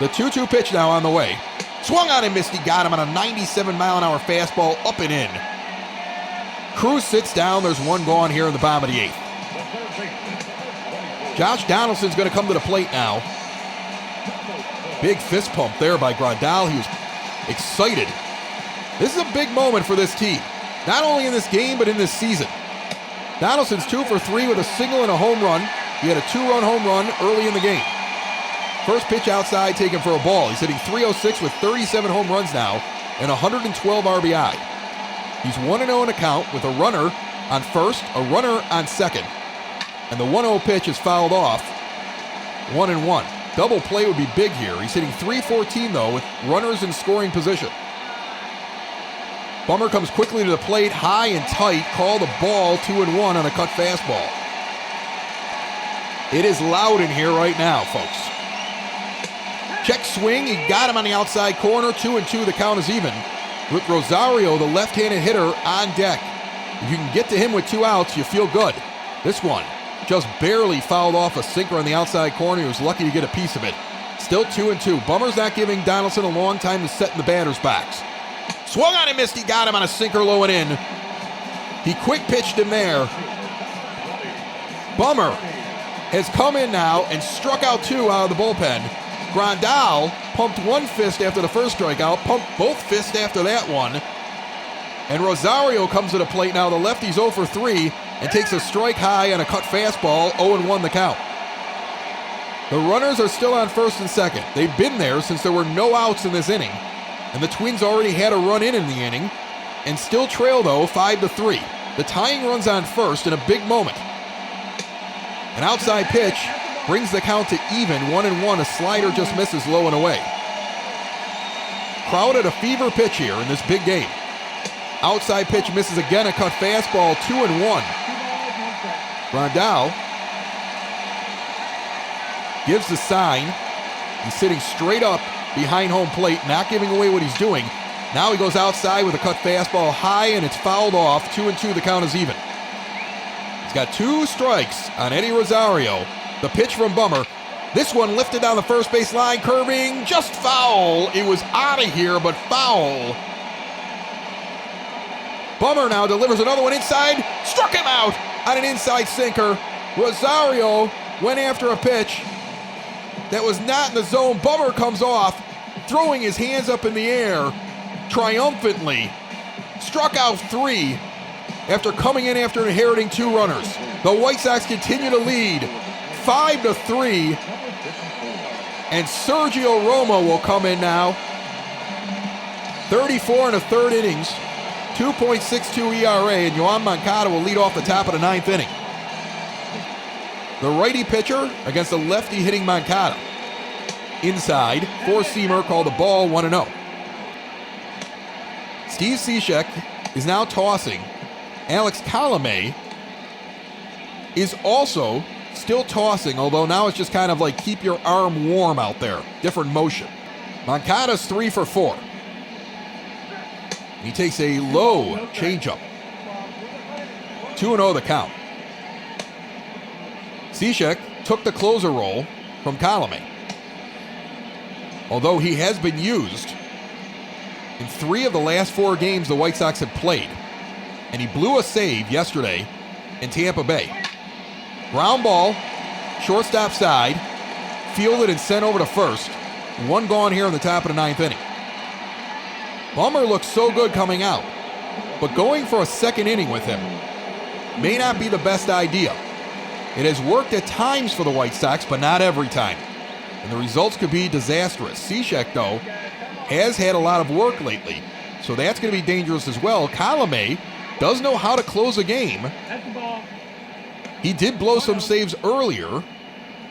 The 2-2 pitch now on the way. Swung on and missed. He got him on a 97-mile-an-hour fastball up and in. Cruz sits down. There's 1 gone here in the bottom of the 8th. Josh Donaldson's going to come to the plate now. Big fist pump there by Grandal. He was excited. This is a big moment for this team. Not only in this game, but in this season. Donaldson's 2 for 3 with a single and a home run. He had a 2-run home run early in the game. First pitch outside taken for a ball. He's hitting .306 with 37 home runs now and 112 RBI. He's 1-0 in a count with a runner on first, a runner on second. And the 1-0 pitch is fouled off. 1-1. Double play would be big here. He's hitting .314 though with runners in scoring position. Bummer comes quickly to the plate, high and tight, called a ball, 2-1 on a cut fastball. It is loud in here right now, folks. Check swing, he got him on the outside corner, 2-2, the count is even. With Rosario, the left-handed hitter, on deck. If you can get to him with 2 outs, you feel good. This one just barely fouled off a sinker on the outside corner. He was lucky to get a piece of it. Still 2-2. Bummer's not giving Donaldson a long time to set in the batter's box. Swung on and missed. He got him on a sinker low and in. He quick pitched him there. Bummer has come in now and struck out 2 out of the bullpen. Grandal pumped 1 fist after the first strikeout, pumped both fists after that one. And Rosario comes to the plate now. The lefty's 0 for 3. and takes a strike high on a cut fastball, 0-1 the count. The runners are still on first and second. They've been there since there were no outs in this inning, and the Twins already had a run in the inning, and still trail, though, 5-3. The tying run's on first in a big moment. An outside pitch brings the count to even, 1-1. A slider just misses low and away. Crowd at a fever pitch here in this big game. Outside pitch misses again, a cut fastball, 2-1. Grandal gives the sign. He's sitting straight up behind home plate, not giving away what he's doing. Now he goes outside with a cut fastball high, and it's fouled off. 2-2, the count is even. He's got 2 strikes on Eddie Rosario. The pitch from Bummer. This one lifted down the first base line, curving, just foul. It was out of here, but foul. Bummer now delivers another one inside. Struck him out on an inside sinker. Rosario went after a pitch that was not in the zone. Bummer comes off, throwing his hands up in the air triumphantly. Struck out 3 after coming in after inheriting 2 runners. The White Sox continue to lead 5-3. And Sergio Romo will come in now. 34 1/3 innings, 2.62 ERA, and Yoan Moncada will lead off the top of the 9th inning. The righty pitcher against the lefty hitting Moncada. Inside, 4-seamer called the ball, 1-0. Steve Cishek is now tossing. Alex Colomé is also still tossing, although now it's just kind of like keep your arm warm out there. Different motion. Moncada's 3 for 4. He takes a low changeup. 2-0 the count. Cishek took the closer role from Colomé. Although he has been used in 3 of the last 4 games the White Sox have played. And he blew a save yesterday in Tampa Bay. Ground ball, shortstop side, fielded and sent over to first. 1 gone here in the top of the 9th inning. Bummer looks so good coming out, but going for a second inning with him may not be the best idea. It has worked at times for the White Sox, but not every time. And the results could be disastrous. Cishek, though, has had a lot of work lately, so that's going to be dangerous as well. Colomé does know how to close a game. He did blow some saves earlier,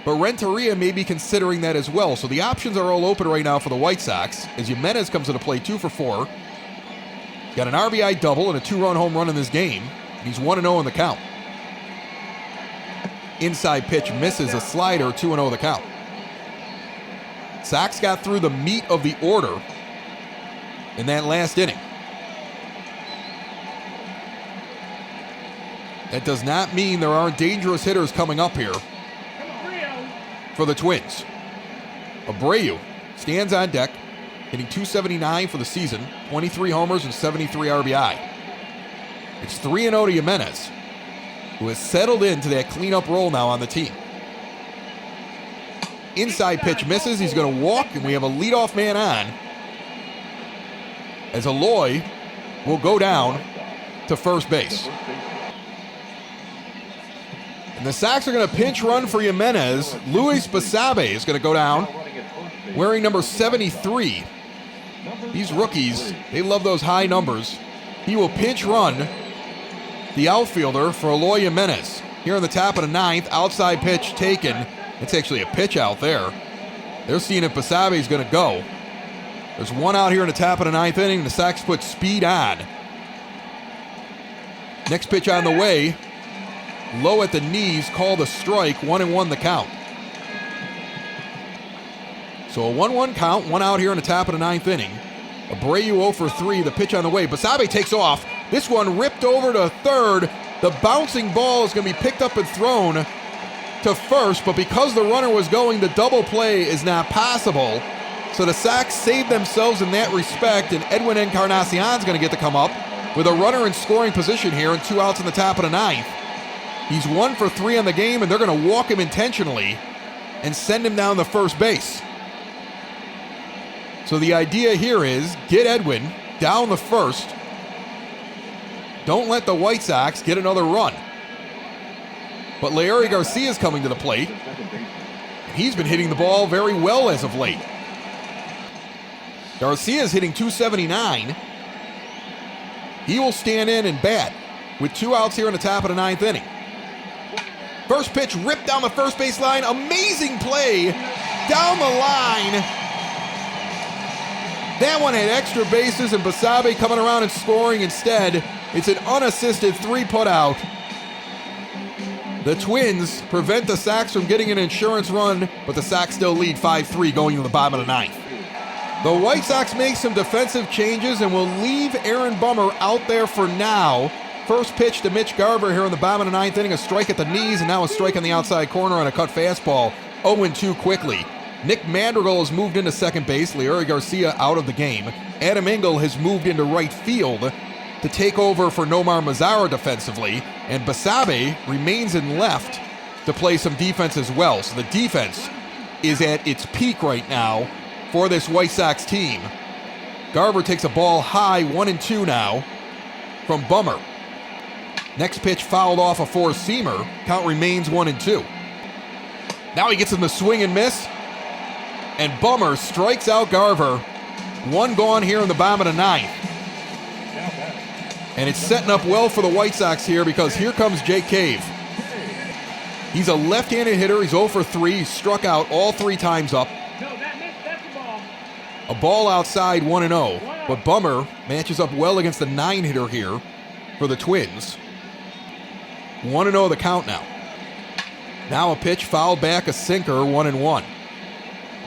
but Renteria may be considering that as well. So the options are all open right now for the White Sox as Jimenez comes into play, 2 for 4. Got an RBI double and a 2-run home run in this game. He's 1-0 in the count. Inside pitch misses, a slider, 2-0 the count. Sox got through the meat of the order in that last inning. That does not mean there aren't dangerous hitters coming up here for the Twins. Abreu stands on deck, hitting .279 for the season, 23 homers and 73 RBI. It's 3-0 to Jimenez, who has settled into that cleanup role now on the team. Inside pitch misses. He's going to walk, and we have a leadoff man on as Eloy will go down to first base. And the Sox are going to pinch run for Jimenez. Luis Basabe is going to go down wearing number 73. These rookies, they love those high numbers. He will pinch run the outfielder for Eloy Jimenez. Here in the top of the 9th, outside pitch taken. It's actually a pitch out there. They're seeing if Basabe is going to go. There's 1 out here in the top of the 9th inning. The Sox put speed on. Next pitch on the way. Low at the knees, called a strike, 1-1 the count. So a 1-1 count, 1 out here in the top of the 9th inning. Abreu 0 for 3, the pitch on the way. Basabe takes off. This one ripped over to third. The bouncing ball is going to be picked up and thrown to first, but because the runner was going, the double play is not possible. So the Sox saved themselves in that respect, and Edwin Encarnacion is going to get to come up with a runner in scoring position here and 2 outs in the top of the 9th. He's 1 for 3 on the game, and they're going to walk him intentionally and send him down to first base. So the idea here is get Edwin down the first. Don't let the White Sox get another run. But Leury Garcia is coming to the plate. He's been hitting the ball very well as of late. Garcia is hitting .279. He will stand in and bat with 2 outs here in the top of the 9th inning. First pitch ripped down the first base line. Amazing play down the line. That one had extra bases, and Basabe coming around and scoring instead. It's an unassisted 3 putout. The Twins prevent the Sox from getting an insurance run, but the Sox still lead 5-3 going to the bottom of the 9th. The White Sox make some defensive changes and will leave Aaron Bummer out there for now. First pitch to Mitch Garver here in the bottom of the 9th inning, a strike at the knees, and now a strike on the outside corner on a cut fastball. 0-2 quickly. Nick Madrigal has moved into second base. Leury Garcia out of the game. Adam Engel has moved into right field to take over for Nomar Mazara defensively, and Basabe remains in left to play some defense as well. So the defense is at its peak right now for this White Sox team. Garver takes a ball high, 1-2 now from Bummer. Next pitch fouled off a four-seamer. Count remains 1-2. Now he gets in the swing and miss, and Bummer strikes out Garver. 1 gone here in the bottom of the 9th. And it's setting up well for the White Sox here because here comes Jake Cave. He's a left-handed hitter. He's 0 for 3. He's struck out all 3 times up. A ball outside, 1-0. But Bummer matches up well against the 9-hitter here for the Twins. 1-0 the count now. Now a pitch fouled back, a sinker, 1-1.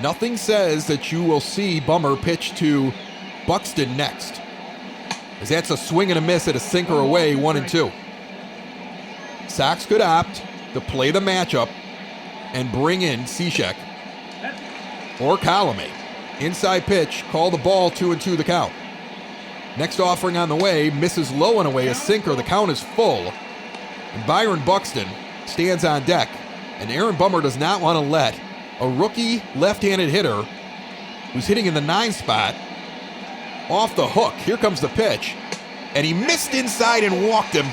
Nothing says that you will see Bummer pitch to Buxton next, as that's a swing and a miss at a sinker away, 1-2. Sox could opt to play the matchup and bring in Cishek or Colomé. Inside pitch, call the ball, 2-2 the count. Next offering on the way, misses low and away, a sinker. The count is full. And Byron Buxton stands on deck. And Aaron Bummer does not want to let a rookie left-handed hitter who's hitting in the 9 spot off the hook. Here comes the pitch. And he missed inside and walked him.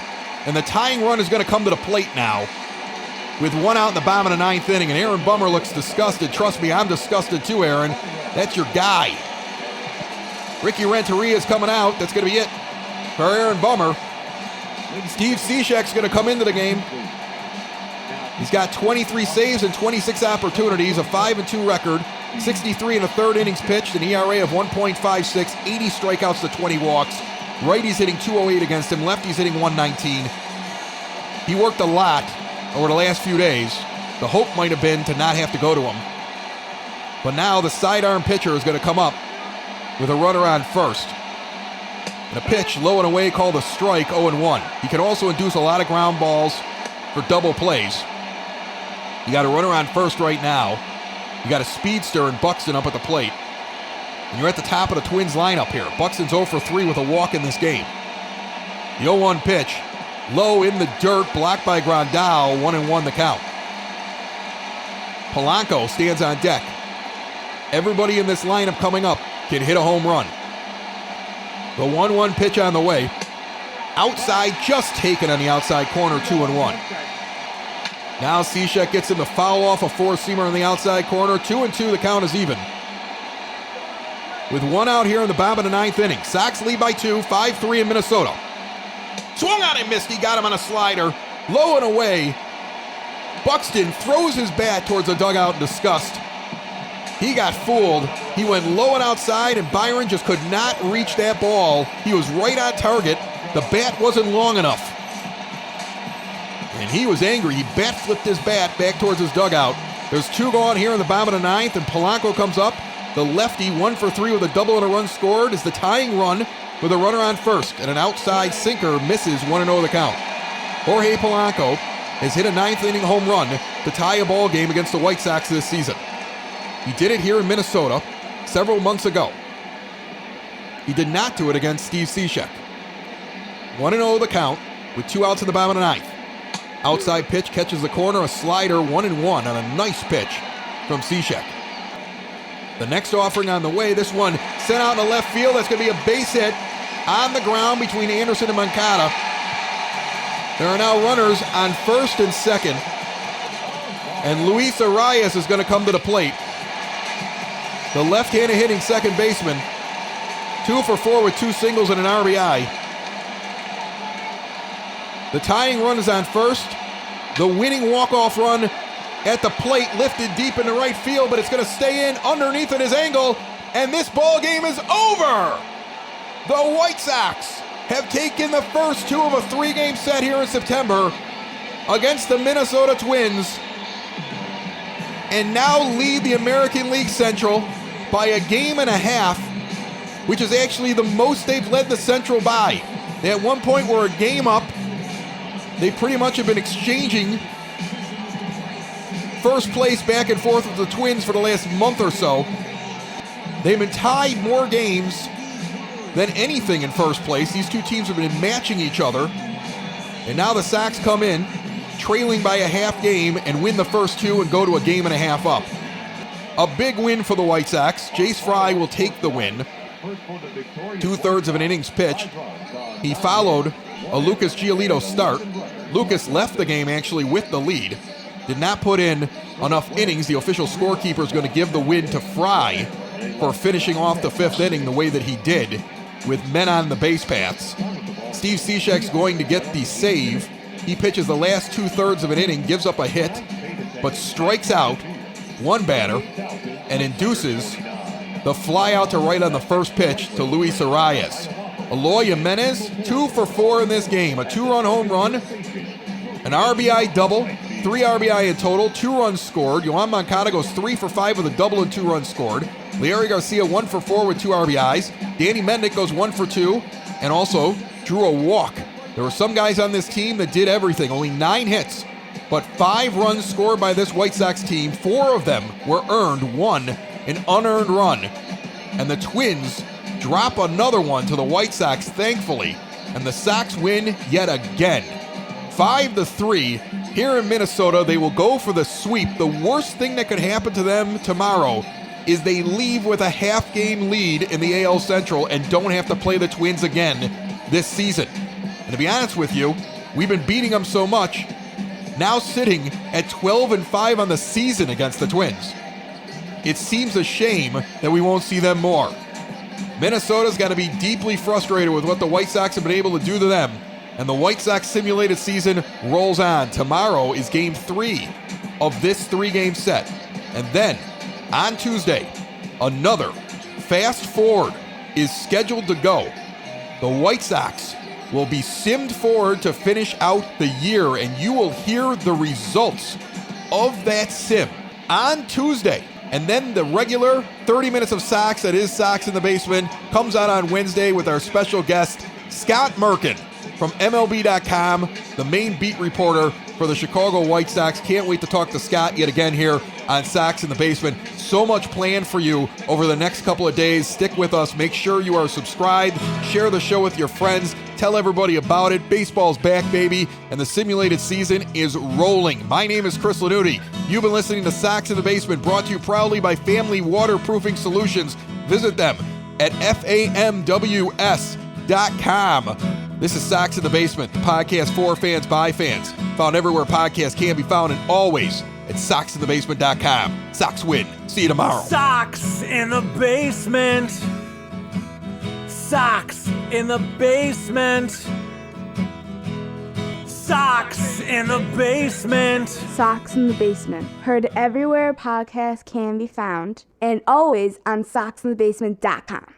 And the tying run is going to come to the plate now with 1 out in the bottom of the 9th inning. And Aaron Bummer looks disgusted. Trust me, I'm disgusted too, Aaron. That's your guy. Ricky Renteria is coming out. That's going to be it for Aaron Bummer. Steve Cishek's going to come into the game. He's got 23 saves and 26 opportunities, a 5-2 record, 63 in the 3rd innings pitched, an ERA of 1.56, 80 strikeouts to 20 walks. Righty's hitting 208 against him. Lefty's hitting 119. He worked a lot over the last few days. The hope might have been to not have to go to him. But now the sidearm pitcher is going to come up with a runner on first. And a pitch low and away called a strike, 0-1. He can also induce a lot of ground balls for double plays. You got a runner on first right now. You got a speedster and Buxton up at the plate. And you're at the top of the Twins lineup here. Buxton's 0 for 3 with a walk in this game. The 0-1 pitch, low in the dirt, blocked by Grandal, 1-1 the count. Polanco stands on deck. Everybody in this lineup coming up can hit a home run. The 1-1 pitch on the way. Outside, just taken on the outside corner, 2-1. Now Cishek gets him to foul off a four-seamer on the outside corner. 2-2, the count is even. With 1 out here in the bottom of the 9th inning. Sox lead by 2, 5-3 in Minnesota. Swung on and missed. He got him on a slider. Low and away. Buxton throws his bat towards the dugout in disgust. He got fooled. He went low and outside, and Byron just could not reach that ball. He was right on target. The bat wasn't long enough. And he was angry. He bat flipped his bat back towards his dugout. There's 2 gone here in the bottom of the 9th, and Polanco comes up. The lefty, 1 for 3 with a double and a run scored, is the tying run with a runner on first. And an outside sinker misses, 1-0 the count. Jorge Polanco has hit a 9th inning home run to tie a ball game against the White Sox this season. He did it here in Minnesota several months ago. He did not do it against Steve Cishek. 1-0 the count with 2 outs in the bottom of the 9th. Outside pitch catches the corner, a slider, 1-1 on a nice pitch from Cishek. The next offering on the way, this one sent out in the left field. That's going to be a base hit on the ground between Anderson and Moncada. There are now runners on first and second. And Luis Arias is going to come to the plate. The left-handed hitting second baseman. 2 for 4 with 2 singles and an RBI. The tying run is on first. The winning walk-off run at the plate lifted deep into right field, but it's going to stay in underneath at his angle. And this ball game is over. The White Sox have taken the first 2 of a 3-game set here in September against the Minnesota Twins and now lead the American League Central by a game and a half, which is actually the most they've led the Central by. They at one point were a game up. They pretty much have been exchanging first place back and forth with the Twins for the last month or so. They've been tied more games than anything in first place. These two teams have been matching each other. And now the Sox come in, trailing by a half game, and win the first 2 and go to a game and a half up. A big win for the White Sox. Jace Fry will take the win. 2/3 of an innings pitched. He followed a Lucas Giolito start. Lucas left the game actually with the lead. Did not put in enough innings. The official scorekeeper is going to give the win to Fry for finishing off the 5th inning the way that he did with men on the base paths. Steve Cishek's going to get the save. He pitches the last 2/3 of an inning, gives up a hit, but strikes out one batter and induces the fly out to right on the first pitch to Luis Arias. Eloy Jimenez, 2 for 4 in this game. A 2-run home run, an RBI double, 3 RBI in total, 2 runs scored. Yohan Moncada goes 3 for 5 with a double and 2 runs scored. Leury Garcia 1 for 4 with 2 RBIs. Danny Mendick goes 1 for 2 and also drew a walk. There were some guys on this team that did everything. Only 9 hits, but 5 runs scored by this White Sox team. 4 of them were earned, 1 an unearned run. And the Twins drop another one to the White Sox, thankfully. And the Sox win yet again. 5-3. Here in Minnesota, they will go for the sweep. The worst thing that could happen to them tomorrow is they leave with a half-game lead in the AL Central and don't have to play the Twins again this season. And to be honest with you, we've been beating them so much, now sitting at 12-5 on the season against the Twins. It seems a shame that we won't see them more. Minnesota's got to be deeply frustrated with what the White Sox have been able to do to them. And the White Sox simulated season rolls on. Tomorrow is game 3 of this 3-game set. And then, on Tuesday, another fast forward is scheduled to go. The White Sox will be simmed forward to finish out the year, and you will hear the results of that sim on Tuesday. And then the regular 30 minutes of Sox, that is Sox in the Basement, comes out on Wednesday with our special guest, Scott Merkin from MLB.com, the main beat reporter for the Chicago White Sox. Can't wait to talk to Scott yet again here on Sox in the Basement. So much planned for you over the next couple of days. Stick with us. Make sure you are subscribed. Share the show with your friends. Tell everybody about it. Baseball's back, baby, and the simulated season is rolling. My name is Chris Lanuti. You've been listening to Sox in the Basement, brought to you proudly by Family Waterproofing Solutions. Visit them at famws.com. This is Sox in the Basement, the podcast for fans by fans. Found everywhere podcasts can be found and always at soxinthebasement.com. Sox win. See you tomorrow. Sox in the Basement. Sox in the Basement. Sox in the Basement. Sox in the Basement. Heard everywhere podcasts can be found and always on soxinthebasement.com.